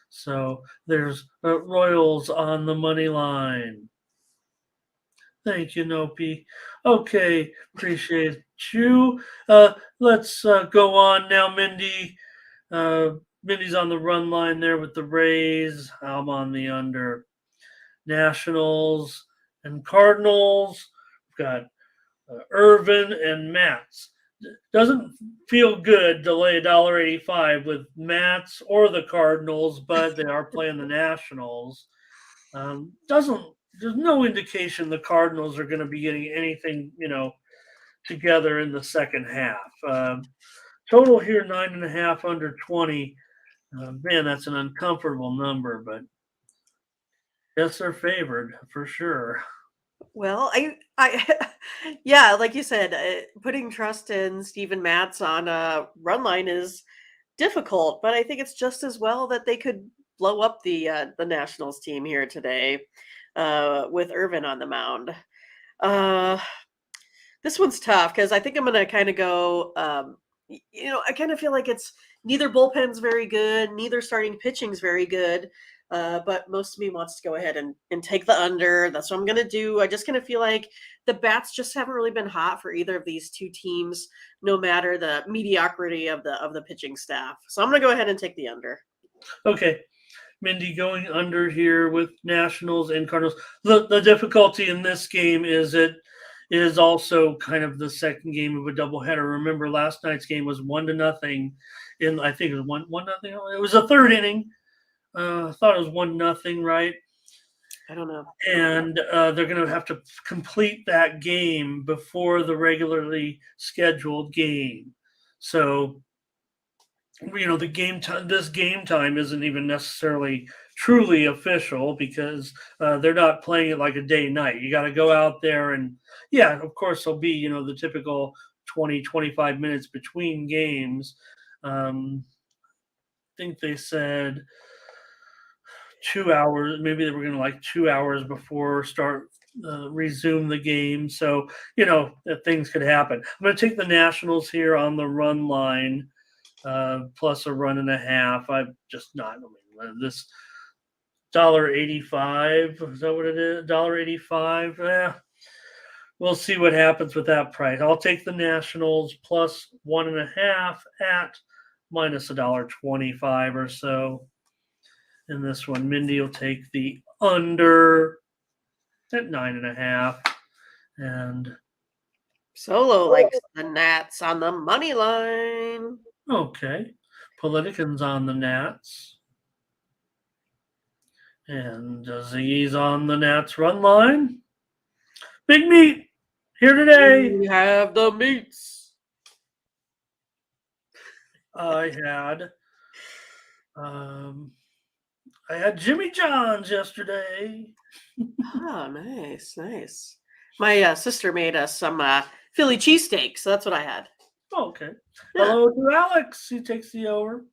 So there's Royals on the money line. Thank you, Nopi. Okay, appreciate you. Let's go on now, Mindy. Mindy's on the run line there with the Rays. I'm on the under. Nationals and Cardinals. We've got Irvin and Mats. Doesn't feel good to lay $1.85 with Mats or the Cardinals, but they are playing the Nationals. Doesn't There's no indication the Cardinals are going to be getting anything together in the second half. Total here 9.5 under 20. Man, that's an uncomfortable number, but yes, they're favored for sure. Well, yeah, like you said, putting trust in Steven Matz on a run line is difficult, but I think it's just as well that they could blow up the Nationals team here today with Irvin on the mound. Uh, this one's tough because I think I'm gonna kind of go. I kind of feel like it's neither bullpen's very good, neither starting pitching's very good. But most of me wants to go ahead and take the under. That's what I'm gonna do. I just kind of feel like the bats just haven't really been hot for either of these two teams, no matter the mediocrity of the pitching staff. So I'm gonna go ahead and take the under. Okay. Mindy going under here with Nationals and Cardinals. The difficulty in this game is it is also kind of the second game of a doubleheader. Remember, last night's game was 1-0. I think it was one nothing. It was a third inning. I thought it was 1-0, right? I don't know. And they're going to have to complete that game before the regularly scheduled game. So the game time. This game time isn't even necessarily truly official because they're not playing it like a day night. You got to go out there and of course there'll be the typical 20-25 minutes between games. I think they said 2 hours. Maybe they were going to like 2 hours before start resume the game. So that things could happen. I'm going to take the Nationals here on the run line. Plus a run and a half. I'm just not. This $1.85. Is that what it is? $1.85. Yeah. We'll see what happens with that price. I'll take the Nationals plus 1.5 at minus $1.25 or so. In this one, Mindy will take the under at 9.5. And Solo likes the Nats on the money line. okay. Politican's on the Nats. And Ziggy's on the Nats run line. Big meat here today. We have the meats. I had Jimmy John's yesterday. Oh, nice, nice. My sister made us some Philly cheesesteak, so that's what I had. Oh, okay. Yeah. Hello to Alex. He takes the over.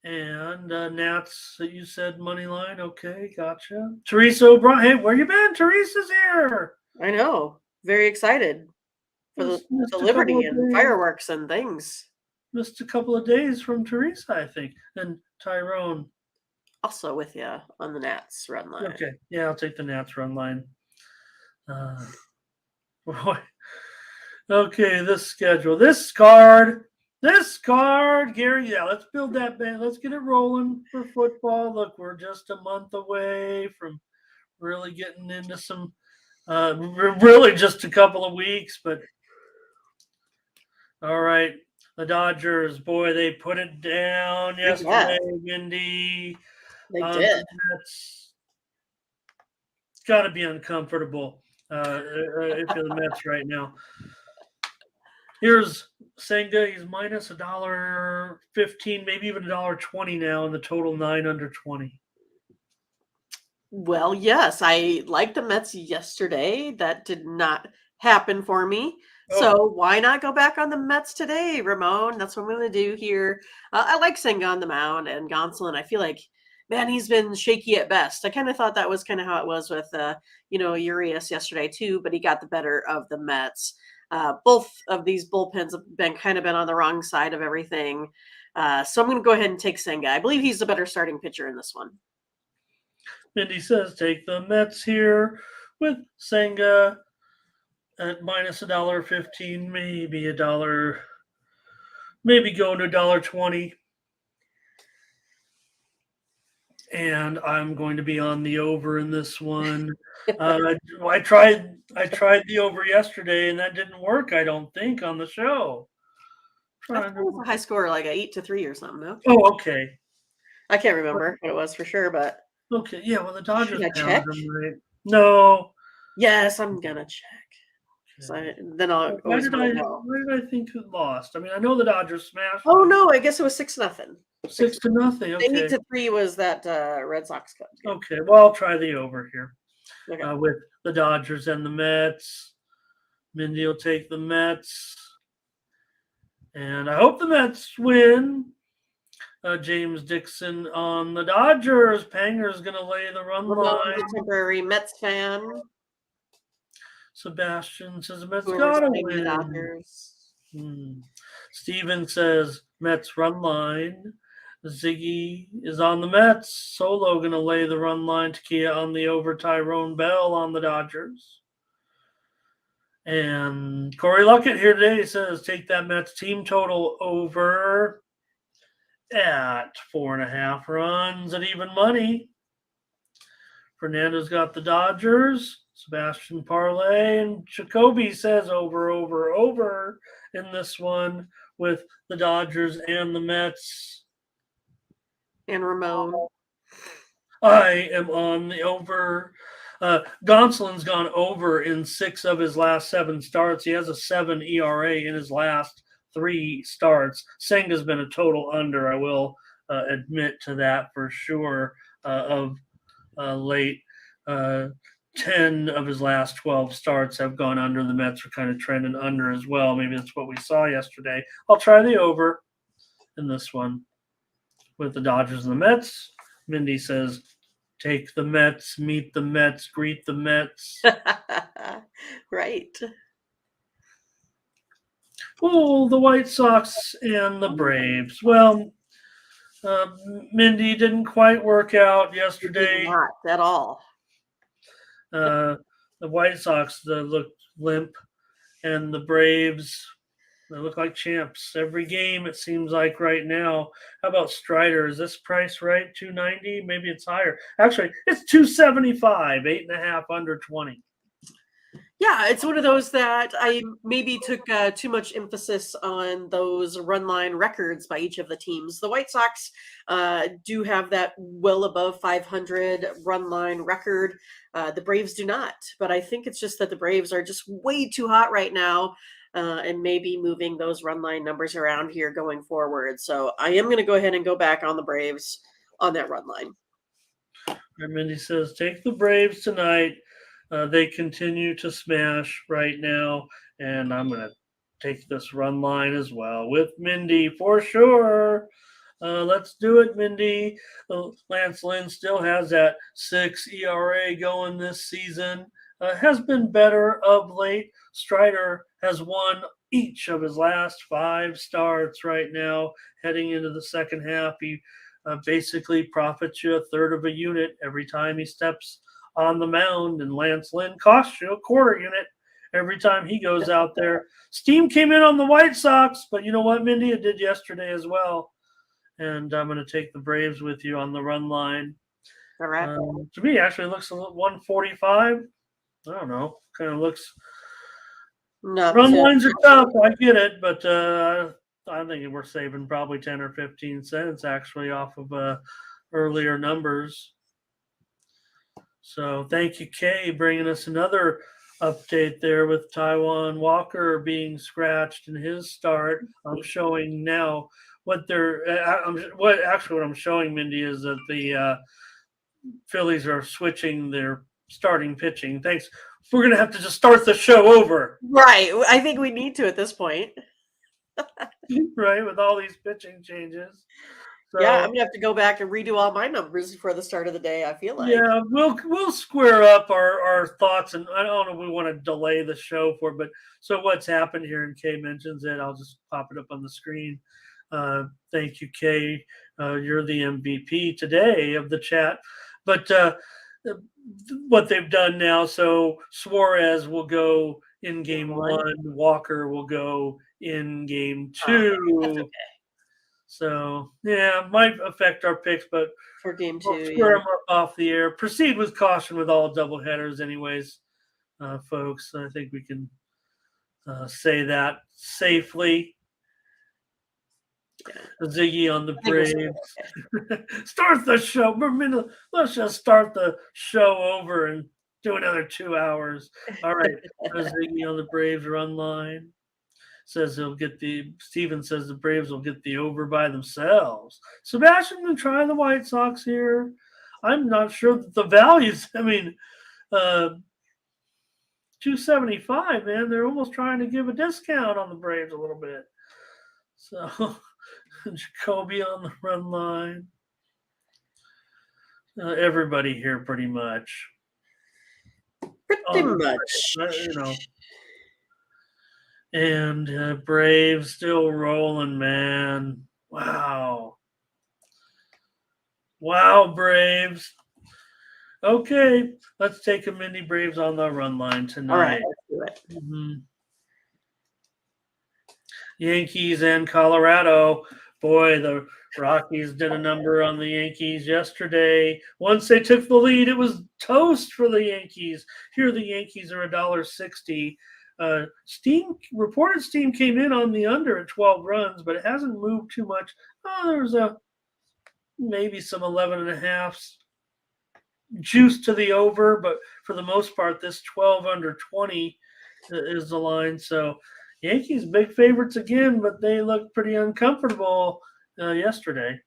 And Nats, you said money line. Okay, gotcha. Teresa O'Brien. Hey, where you been? Teresa's here. I know. Very excited for the Liberty and fireworks and things. Missed a couple of days from Teresa, I think. And Tyrone. Also with you on the Nats run line. Okay. Yeah, I'll take the Nats run line. Okay, this schedule. This card, Gary. Yeah, let's build that band. Let's get it rolling for football. Look, we're just a month away from really getting into some, really just a couple of weeks. But all right, the Dodgers, boy, they put it down Yeah, yesterday. Mindy, they the did. Mets. It's got to be uncomfortable if you're the Mets right now. Here's Senga. He's minus $1.15, maybe even $1.20 now, and the total 9 under 20. Well, yes, I liked the Mets yesterday. That did not happen for me. Oh, So why not go back on the Mets today, Ramon? That's what I'm going to do here. I like Senga on the mound and Gonsolin. I feel like, man, he's been shaky at best. I kind of thought that was kind of how it was with, Urias yesterday too, but he got the better of the Mets. Both of these bullpens have been on the wrong side of everything. So I'm going to go ahead and take Senga. I believe he's the better starting pitcher in this one. Mindy says take the Mets here with Senga at minus $1.15, maybe $1, maybe going to $1.20. And I'm going to be on the over in this one. I tried the over yesterday, and that didn't work. I don't think on the show. I thought it was a high score, like a 8-3 or something. No, Oh, okay. I can't remember what it was for sure, but Okay, yeah, well, the should Dodgers I pounded check? them, right? No. Yes, I'm gonna check. So then I'll Why always did want I to know. why did I think it lost? I mean, I know the Dodgers smashed Oh them no, I guess it was 6-0. 6 six to nothing. Okay. 8-3 was that Red Sox Cubs game. Okay. Well, I'll try the over here Okay. with the Dodgers and the Mets. Mindy will take the Mets, and I hope the Mets win. James Dixon on the Dodgers. Panger's going to lay the run Ramon's line. a temporary Mets fan Sebastian says the Mets who got was to playing the win. Dodgers. Steven says Mets run line. Ziggy is on the Mets. Solo going to lay the run line. Takia on the over. Tyrone Bell on the Dodgers. And Corey Luckett here today says take that Mets team total over at 4.5 runs at even money. Fernando's got the Dodgers. Sebastian Parlay and Jacoby says over in this one with the Dodgers and the Mets. And Ramon. I am on the over. Gonsolin's gone over in 6 of his last 7 starts. He has a 7 ERA in his last 3 starts. Senga's been a total under. I will admit to that for sure. Of late, 10 of his last 12 starts have gone under. The Mets are kind of trending under as well. Maybe that's what we saw yesterday. I'll try the over in this one with the Dodgers and the Mets. Mindy says, take the Mets, meet the Mets, greet the Mets. Right. Oh, the White Sox and the Braves. Well, Mindy didn't quite work out yesterday. Not at all. The White Sox looked limp, and the Braves, they look like champs every game. It seems like right now. How about Strider? Is this price right? 290? Maybe it's higher. Actually, it's 275. 8.5 under 20. Yeah, it's one of those that I maybe took too much emphasis on those run line records by each of the teams. The White Sox do have that well above 500 run line record. The Braves do not, but I think it's just that the Braves are just way too hot right now. And maybe moving those run line numbers around here going forward. So I am going to go ahead and go back on the Braves on that run line. Mindy says, take the Braves tonight. They continue to smash right now, and I'm going to take this run line as well with Mindy for sure. Let's do it, Mindy. Lance Lynn still has that 6 ERA going this season. Has been better of late. Strider has won each of his last 5 starts right now. Heading into the second half, he basically profits you a third of a unit every time he steps on the mound, and Lance Lynn costs you a quarter unit every time he goes out there. Steam came in on the White Sox, but you know what, Mindy? It did yesterday as well. And I'm going to take the Braves with you on the run line. All right. To me, actually, it looks a little 145. I don't know. Kind of looks. Run lines are tough. I get it, but I think we're saving probably 10 or 15 cents actually off of earlier numbers. So thank you, Kay, bringing us another update there with Taiwan Walker being scratched in his start. I'm showing now what what I'm showing, Mindy, is that the Phillies are switching their starting pitching. Thanks. We're going to have to just start the show over. Right. I think we need to at this point. Right, with all these pitching changes. So, yeah, I'm gonna have to go back and redo all my numbers before the start of the day. I feel like. Yeah, we'll square up our thoughts, and I don't know if we want to delay the show for, but so what's happened here, and Kay mentions it. I'll just pop it up on the screen. Thank you, Kay. You're the MVP today of the chat. But what they've done now, so Suarez will go in game one, Walker will go in game two. That's okay. So yeah, might affect our picks, but for game two, we'll square them up off the air. Proceed with caution with all double headers, anyways, folks. I think we can say that safely. Yeah. Ziggy on the Braves. Start the show. Let's just start the show over and do another 2 hours. All right. Ziggy on the Braves run line. Says Steven says the Braves will get the over by themselves. Sebastian can try the White Sox here. I'm not sure that the values, 275, man. They're almost trying to give a discount on the Braves a little bit. So Jacoby on the run line. Everybody here pretty much. Pretty much. And Braves still rolling, man. Wow. Wow, Braves. Okay, let's take a Mindy Braves on the run line tonight. All right, let's do it. Mm-hmm. Yankees and Colorado. Boy, the Rockies did a number on the Yankees yesterday. Once they took the lead, it was toast for the Yankees. Here, the Yankees are $1.60. Reported Steam came in on the under at 12 runs, but it hasn't moved too much. There was maybe some 11.5 juice to the over, but for the most part, this 12 under 20 is the line. So Yankees big favorites again, but they looked pretty uncomfortable yesterday.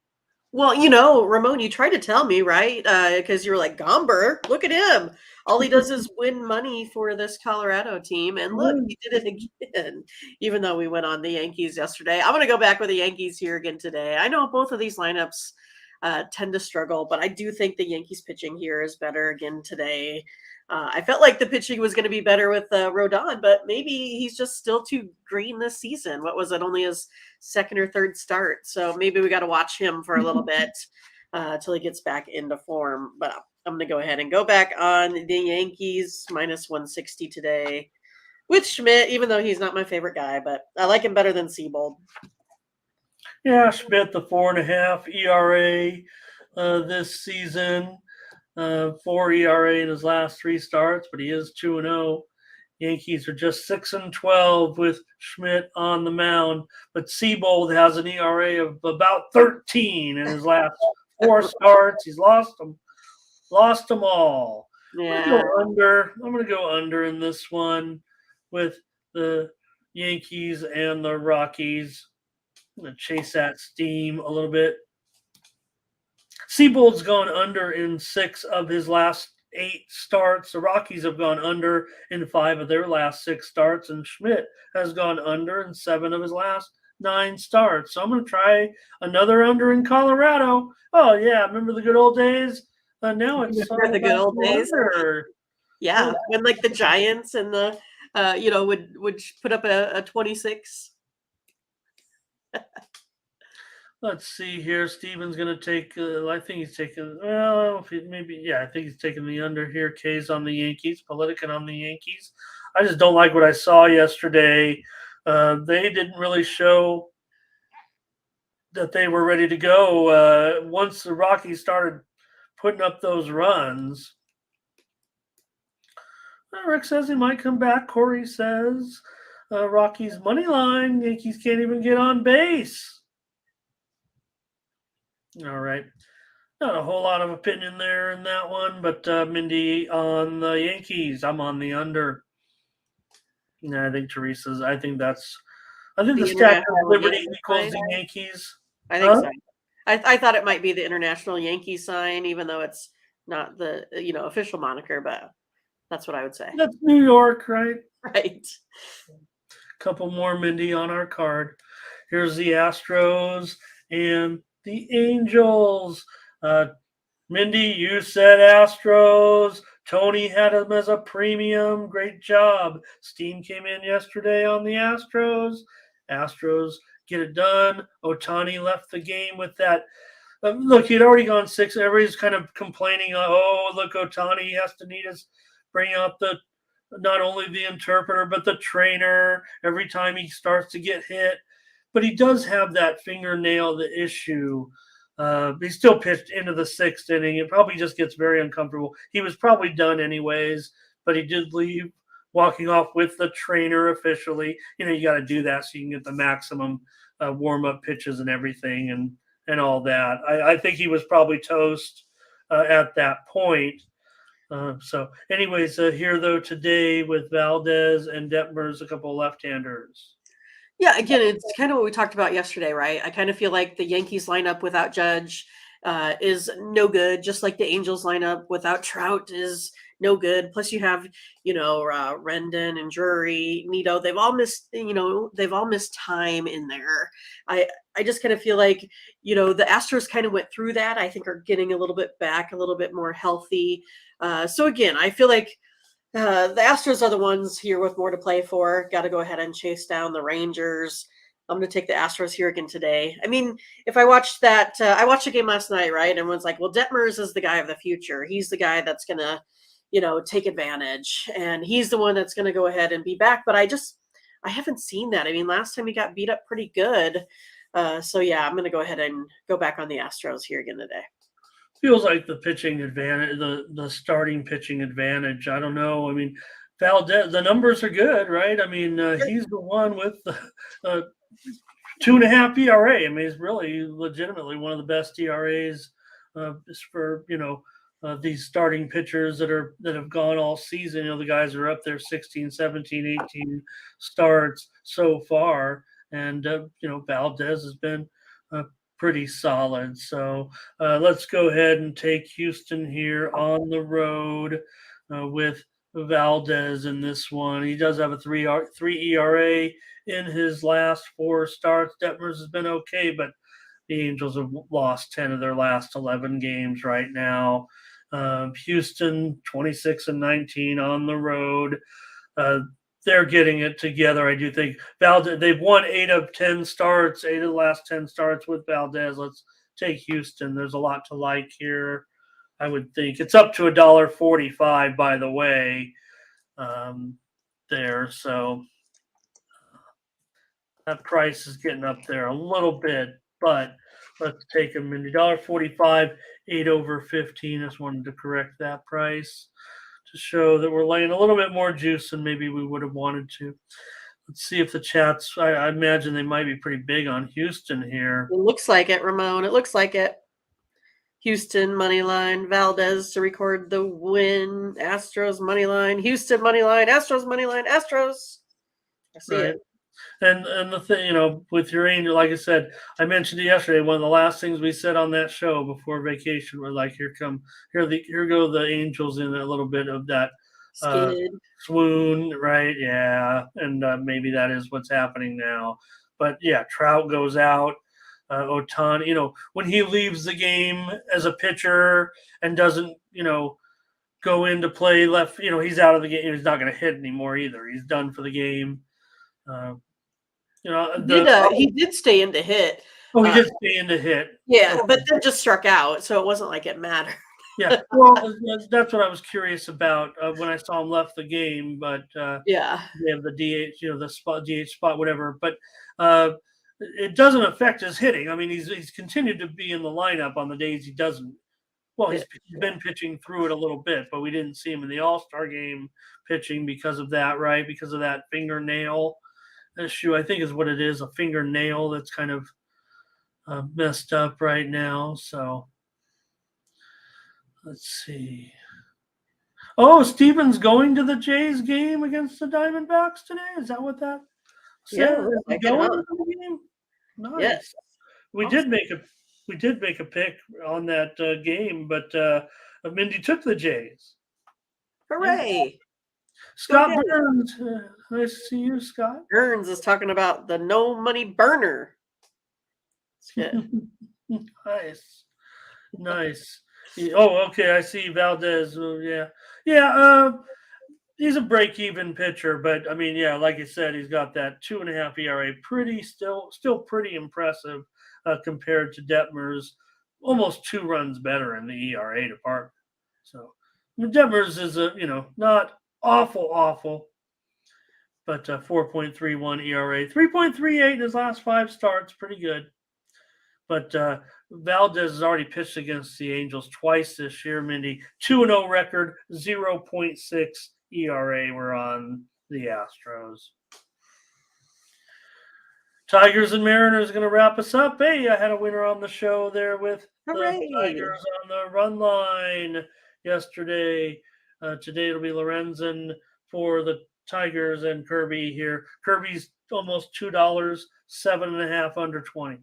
Well, Ramon, you tried to tell me, right? Because you were like, Gomber, look at him. All he does is win money for this Colorado team. And look, he did it again, even though we went on the Yankees yesterday. I'm going to go back with the Yankees here again today. I know both of these lineups tend to struggle, but I do think the Yankees pitching here is better again today. I felt like the pitching was going to be better with Rodon, but maybe he's just still too green this season. What was it? Only his second or third start. So maybe we got to watch him for a little bit till he gets back into form. But I'm going to go ahead and go back on the Yankees minus 160 today with Schmidt, even though he's not my favorite guy, but I like him better than Seabold. Yeah, Schmidt, the 4.5 ERA this season. 4 ERA in his last 3 starts, but he is 2-0. Yankees are just 6-12 with Schmidt on the mound, but Seabold has an ERA of about 13 in his last 4 starts. He's lost them all. Yeah. I'm going to go under in this one with the Yankees and the Rockies. I'm going to chase that steam a little bit. Seabold's gone under in 6 of his last 8 starts. The Rockies have gone under in 5 of their last 6 starts, and Schmidt has gone under in 7 of his last 9 starts. So I'm going to try another under in Colorado. Oh, yeah, remember the good old days? Now it's the good old days. Yeah, when like the Giants and the would put up a 26. Let's see here. Steven's going to take, I think he's taking, I think he's taking the under here. K's on the Yankees, Politican on the Yankees. I just don't like what I saw yesterday. They didn't really show that they were ready to go once the Rockies started putting up those runs. Rick says he might come back. Corey says Rockies money line. Yankees can't even get on base. All right. Not a whole lot of opinion there in that one, but Mindy on the Yankees. I'm on the under. Yeah, I think Teresa's. I think the Statue of international Liberty Yankee equals sign? the Yankees. I think so. I thought it might be the international Yankee sign, even though it's not the official moniker, but that's what I would say. That's New York, right? Right. Couple more Mindy on our card. Here's the Astros and the Angels. Mindy, you said Astros. Tony had them as a premium. Great job. Steam came in yesterday on the Astros. Astros get it done. Ohtani left the game with that. Look, he'd already gone 6. Everybody's kind of complaining. Oh, look, Ohtani has to need us bring out the not only the interpreter but the trainer every time he starts to get hit. But he does have that fingernail, the issue. He still pitched into the 6th inning. It probably just gets very uncomfortable. He was probably done anyways, but he did leave, walking off with the trainer officially. You got to do that so you can get the maximum warm-up pitches and everything and all that. I think he was probably toast at that point. Anyways, here though today with Valdez and Detmers, a couple of left-handers. Yeah, again, it's kind of what we talked about yesterday, right? I kind of feel like the Yankees lineup without Judge is no good, just like the Angels lineup without Trout is no good. Plus, you have Rendon and Drury, Nito. They've all missed time in there. I just kind of feel like the Astros kind of went through that. I think are getting a little bit back, a little bit more healthy. So again, I feel like the Astros are the ones here with more to play for. Got to go ahead and chase down the Rangers. I'm going to take the Astros here again today. I mean, if I watched that, I watched the game last night, right? And everyone's like, well, Detmers is the guy of the future. He's the guy that's going to, take advantage. And he's the one that's going to go ahead and be back. But I haven't seen that. I mean, last time he got beat up pretty good. So, yeah, I'm going to go ahead and go back on the Astros here again today. Feels like the pitching advantage, the starting pitching advantage. I don't know. I mean, Valdez, the numbers are good, right? I mean, he's the one with the 2.5 ERA. I mean, he's really legitimately one of the best ERAs for these starting pitchers that have gone all season. The guys are up there 16, 17, 18 starts so far, and Valdez has been pretty solid. So let's go ahead and take Houston here on the road with Valdez in this one. He does have a 3 ERA in his last 4 starts. Detmers has been okay, but the Angels have lost 10 of their last 11 games right now. Houston 26-19 on the road. They're getting it together. I do think Valdez, they've won 8 of 10 starts, 8 of the last 10 starts with Valdez. Let's take Houston. There's a lot to like here. I would think it's up to $1.45, by the way, there. So that price is getting up there a little bit, but let's take them in $1.45, 8 over 15. I just wanted to correct that price to show that we're laying a little bit more juice than maybe we would have wanted to. Let's see if the chats, I imagine they might be pretty big on Houston here. It looks like it, Ramon. It looks like it. Houston money line, Valdez to record the win. Astros money line, Houston money line, Astros money line, Astros. I see it. And the thing, with your Angel, like I said, I mentioned it yesterday. One of the last things we said on that show before vacation was like, here go the Angels in a little bit of that swoon, right? Yeah, and maybe that is what's happening now. But yeah, Trout goes out. Ohtani, when he leaves the game as a pitcher and doesn't, go into play left, he's out of the game. He's not going to hit anymore either. He's done for the game. He did stay in to hit. Oh, he did stay in to hit. Yeah, but then just struck out, so it wasn't like it mattered. Yeah, well, that's what I was curious about when I saw him left the game. But Yeah. they have the DH, the spot, DH spot, whatever. But it doesn't affect his hitting. I mean, he's continued to be in the lineup on the days he doesn't. Well, he's been pitching through it a little bit, but we didn't see him in the All-Star game pitching because of that, right? Because of that fingernail issue, I think is what it is, a fingernail that's kind of messed up right now. So let's see. Oh, Steven's going to the Jays game against the Diamondbacks today. Is that what that Yeah, says? looks Is he like it, going huh? to the game? Yes. Nice. We Awesome. did make a pick on that game, but Mindy took the Jays. Yeah. Hooray. Scott Jays. Burns, nice to see you, Scott. Burns is talking about the no money burner. It's good. Nice. Oh, okay. I see Valdez. Yeah. He's a break-even pitcher, but I mean, yeah, like you said, he's got that 2.5 ERA. Still pretty impressive compared to Detmer's. Almost 2 runs better in the ERA department. So Detmer's is not awful, but 4.31 ERA, 3.38 in his last 5 starts, pretty good. But Valdez has already pitched against the Angels twice this year, Mindy. 2-0 record, 0.6 ERA. We're on the Astros. Tigers and Mariners going to wrap us up. Hey, I had a winner on the show there with Hooray. the Tigers on the run line yesterday. Today it'll be Lorenzen for the Tigers and Kirby here. Kirby's almost $2, 7.5 under 20.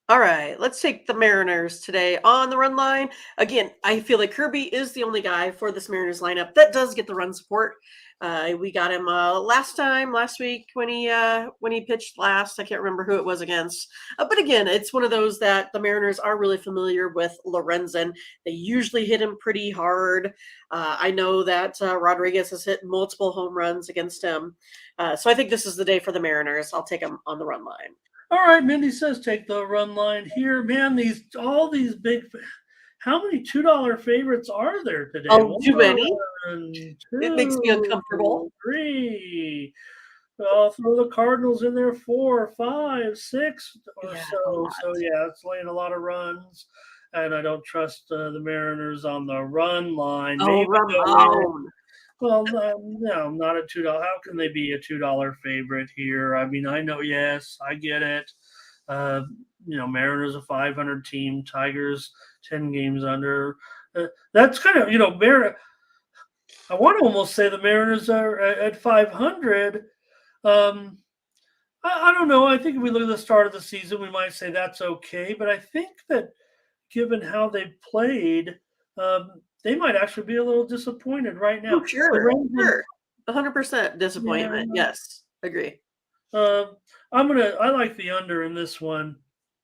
All right, let's take the Mariners today on the run line. Again, I feel like Kirby is the only guy for this Mariners lineup that does get the run support. We got him last week when he pitched last. I can't remember who it was against. But again, it's one of those that the Mariners are really familiar with Lorenzen. They usually hit him pretty hard. I know that Rodriguez has hit multiple home runs against him. So I think this is the day for the Mariners. I'll take him on the run line. All right, Mindy says take the run line here. Man, all these big. How many $2 favorites are there today? Oh, too many. 1, 2, It makes me uncomfortable. 3. I'll throw the Cardinals in there 4, 5, 6 or so. So yeah, it's laying a lot of runs, and I don't trust the Mariners on the run line. Oh, Ramon. Well, no, not a $2. How can they be a $2 favorite here? I mean, I know, yes, I get it. Mariners a 500 team, Tigers 10 games under. That's kind of, I want to almost say the Mariners are at 500. I don't know. I think if we look at the start of the season, we might say that's okay. But I think that given how they played, they might actually be a little disappointed right now. Oh, sure. 100% disappointment. Yeah. Yes, agree. I like the under in this one.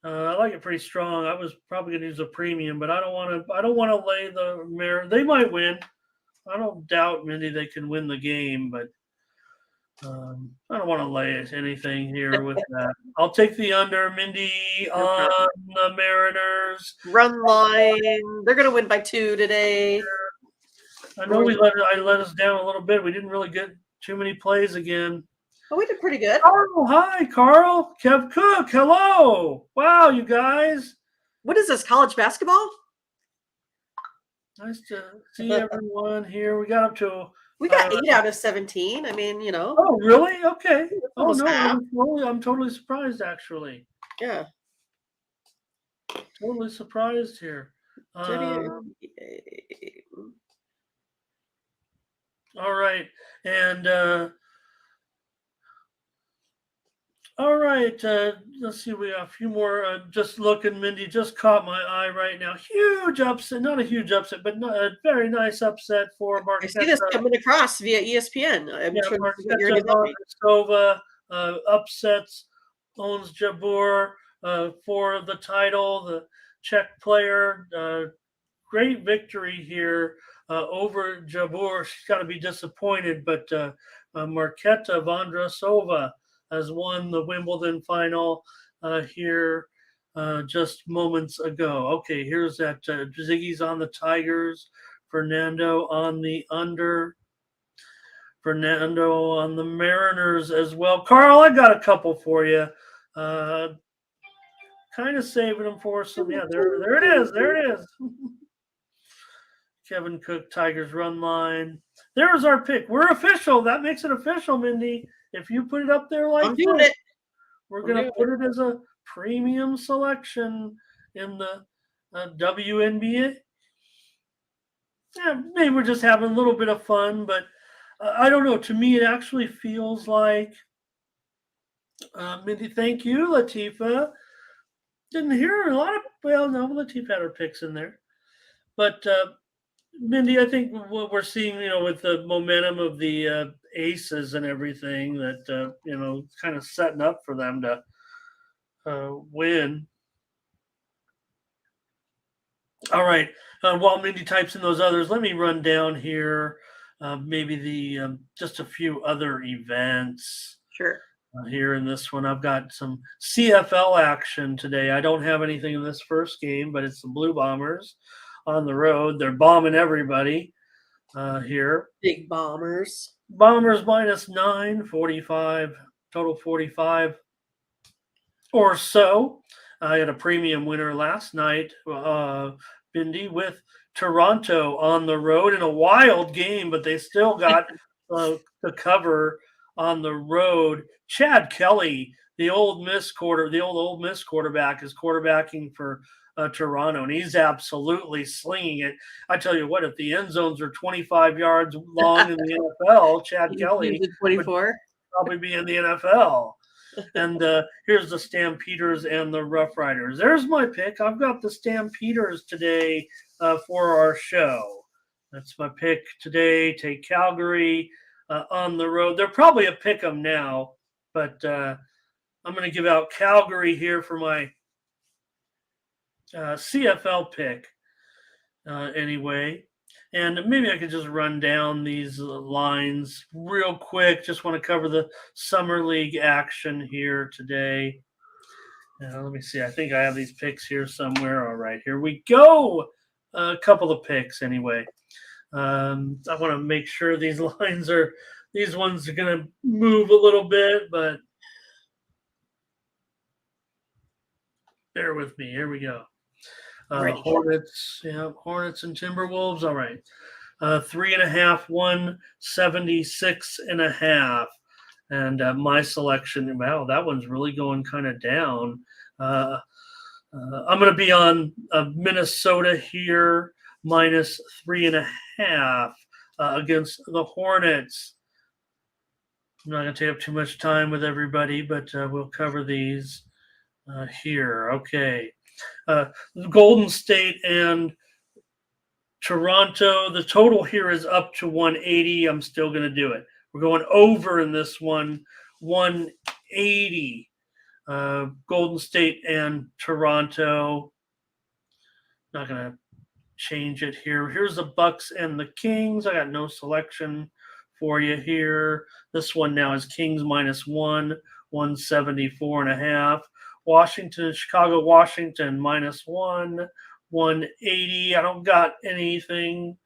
I like it pretty strong. I was probably going to use a premium, but I don't want to lay the Mariners. They might win. I don't doubt, Mindy, they can win the game, but I don't want to lay anything here with that. I'll take the under, Mindy, on the Mariners. Run line. They're going to win by 2 today. I know I let us down a little bit. We didn't really get too many plays again. Oh, we did pretty good. Oh, hi, Carl. Kev Cook, hello. Wow, you guys. What is this, college basketball? Nice to see everyone here. We got 8 out of 17. I mean, Oh, really? Okay. Oh, no, half. I'm totally surprised, actually. Yeah. Totally surprised here. All right. And all right. Let's see. We got a few more. Just looking, Mindy just caught my eye right now. Huge upset. Not a huge upset, but a very nice upset for Marquette. I see this coming across via ESPN. Marquette upsets owns Jabur for the title. The Czech player. Great victory here over Jabur. She's got to be disappointed, but Marketa Vondrasova has won the Wimbledon final here just moments ago. Okay, here's that. Ziggy's on the Tigers. Fernando on the under. Fernando on the Mariners as well. Carl, I got a couple for you. Kind of saving them for some. Yeah, there it is. There it is. Kevin Cook, Tigers run line. There's our pick. We're official. That makes it official, Mindy. If you put it up there like I'm doing it. we're going to put it as a premium selection in the WNBA. Yeah, maybe we're just having a little bit of fun, but I don't know. To me, it actually feels like Mindy. Thank you, Latifa. Didn't hear a lot of. Well, no, Latifa had her picks in there, but Mindy, I think what we're seeing, with the momentum of the aces and everything, that it's kind of setting up for them to win. All right. While Mindy types in those others, let me run down here. Maybe the just a few other events. Sure. Here in this one, I've got some CFL action today. I don't have anything in this first game, but it's the Blue Bombers on the road. They're bombing everybody here. Big Bombers. Bombers -9, 45, total 45 or so. I had a premium winner last night, Mindy, with Toronto on the road in a wild game, but they still got the cover on the road. Chad Kelly, the old Ole Miss quarterback, is quarterbacking for Toronto, and he's absolutely slinging it. I tell you what, if the end zones are 25 yards long in the NFL, Chad Kelly 24 would probably be in the NFL. And here's the Stampeders and the Rough Riders. There's my pick. I've got the Stampeders today for our show. That's my pick today. Take Calgary on the road. They're probably a pick 'em now, but I'm going to give out Calgary here for my CFL pick anyway. And maybe I could just run down these lines real quick. Just want to cover the Summer League action here today. Let me see. I think I have these picks here somewhere. All right, here we go. A couple of picks anyway. I want to make sure these ones are going to move a little bit, but bear with me. Here we go. Hornets and Timberwolves. All right. 3.5, 176.5. And my selection, wow, that one's really going kind of down. I'm going to be on Minnesota here, -3.5 against the Hornets. I'm not going to take up too much time with everybody, but we'll cover these here. Okay. Golden State and Toronto. The total here is up to 180. I'm still going to do it. We're going over in this one, 180. Golden State and Toronto. Not going to change it here. Here's the Bucks and the Kings. I got no selection for you here. This one now is Kings -1, 174.5. Chicago, Washington -1, 180. I don't got anything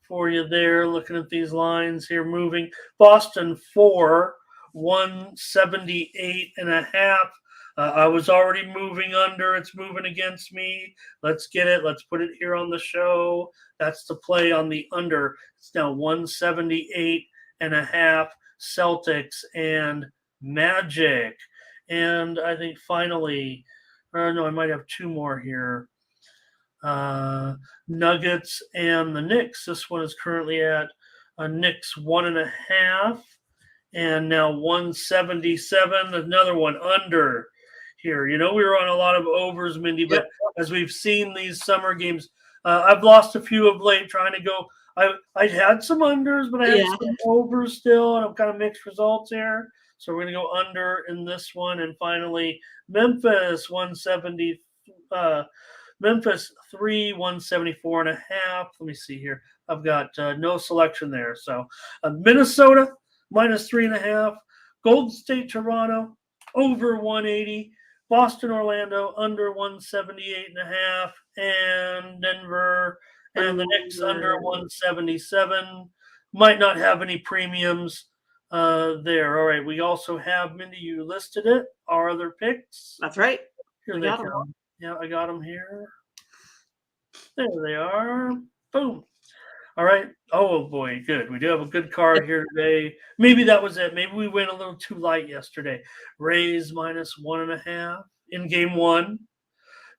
for you there. Looking at these lines here, moving. Boston 4, 178.5. I was already moving under. It's moving against me. Let's get it. Let's put it here on the show. That's the play on the under. It's now 178.5. Celtics and Magic. And I think finally, I might have two more here. Nuggets and the Knicks. This one is currently at Knicks 1.5, and now 177. Another one under here. We were on a lot of overs, Mindy, but as we've seen these summer games, I've lost a few of late trying to go. I had some unders, but I had some overs still, and I've got mixed results here. So we're going to go under in this one. And finally, Memphis 170. Memphis 3, 174.5. Let me see here. I've got no selection there. So Minnesota -3.5. Golden State, Toronto over 180. Boston, Orlando, under 178.5, and Denver and the Knicks under 177. Might not have any premiums there. All right. We also have, Mindy, you listed it, our other picks. That's right. Here they come. Yeah, I got them here. There they are. Boom. All right. Oh, boy. Good. We do have a good card here today. Maybe that was it. Maybe we went a little too light yesterday. Rays -1.5 in game 1.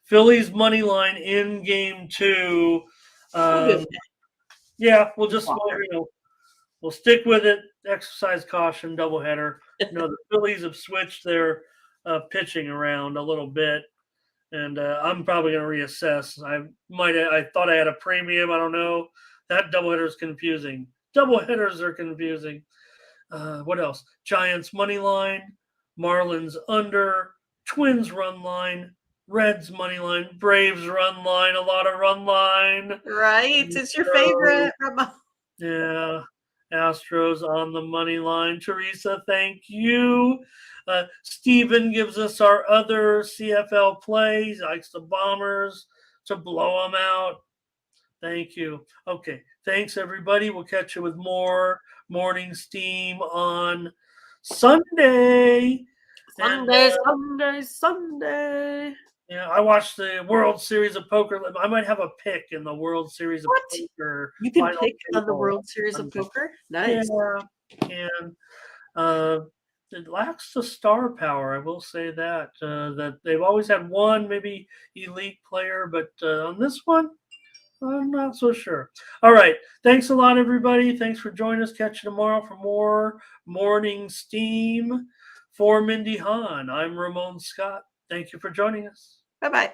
Phillies money line in game 2. Yeah, we'll just we'll stick with it. Exercise caution, doubleheader. The Phillies have switched their pitching around a little bit, and I'm probably going to reassess. I thought I had a premium. I don't know. That doubleheader is confusing. Doubleheaders are confusing. What else? Giants money line, Marlins under, Twins run line, Reds money line, Braves run line, a lot of run line. Right. It's your favorite, Ramon. Yeah. Astros on the money line. Teresa, thank you. Steven gives us our other CFL plays. He likes the Bombers to blow them out. Thank you. Okay. Thanks, everybody. We'll catch you with more Morning Steam on Sunday. Sunday. Yeah, I watched the World Series of Poker. I might have a pick in the World Series of Poker. You can pick on the World Series of Poker? Nice. Yeah, and it lacks the star power. I will say that. That they've always had one maybe elite player, but on this one, I'm not so sure. All right. Thanks a lot, everybody. Thanks for joining us. Catch you tomorrow for more Morning Steam. For Mindy Hahne, I'm Ramon Scott. Thank you for joining us. Bye-bye.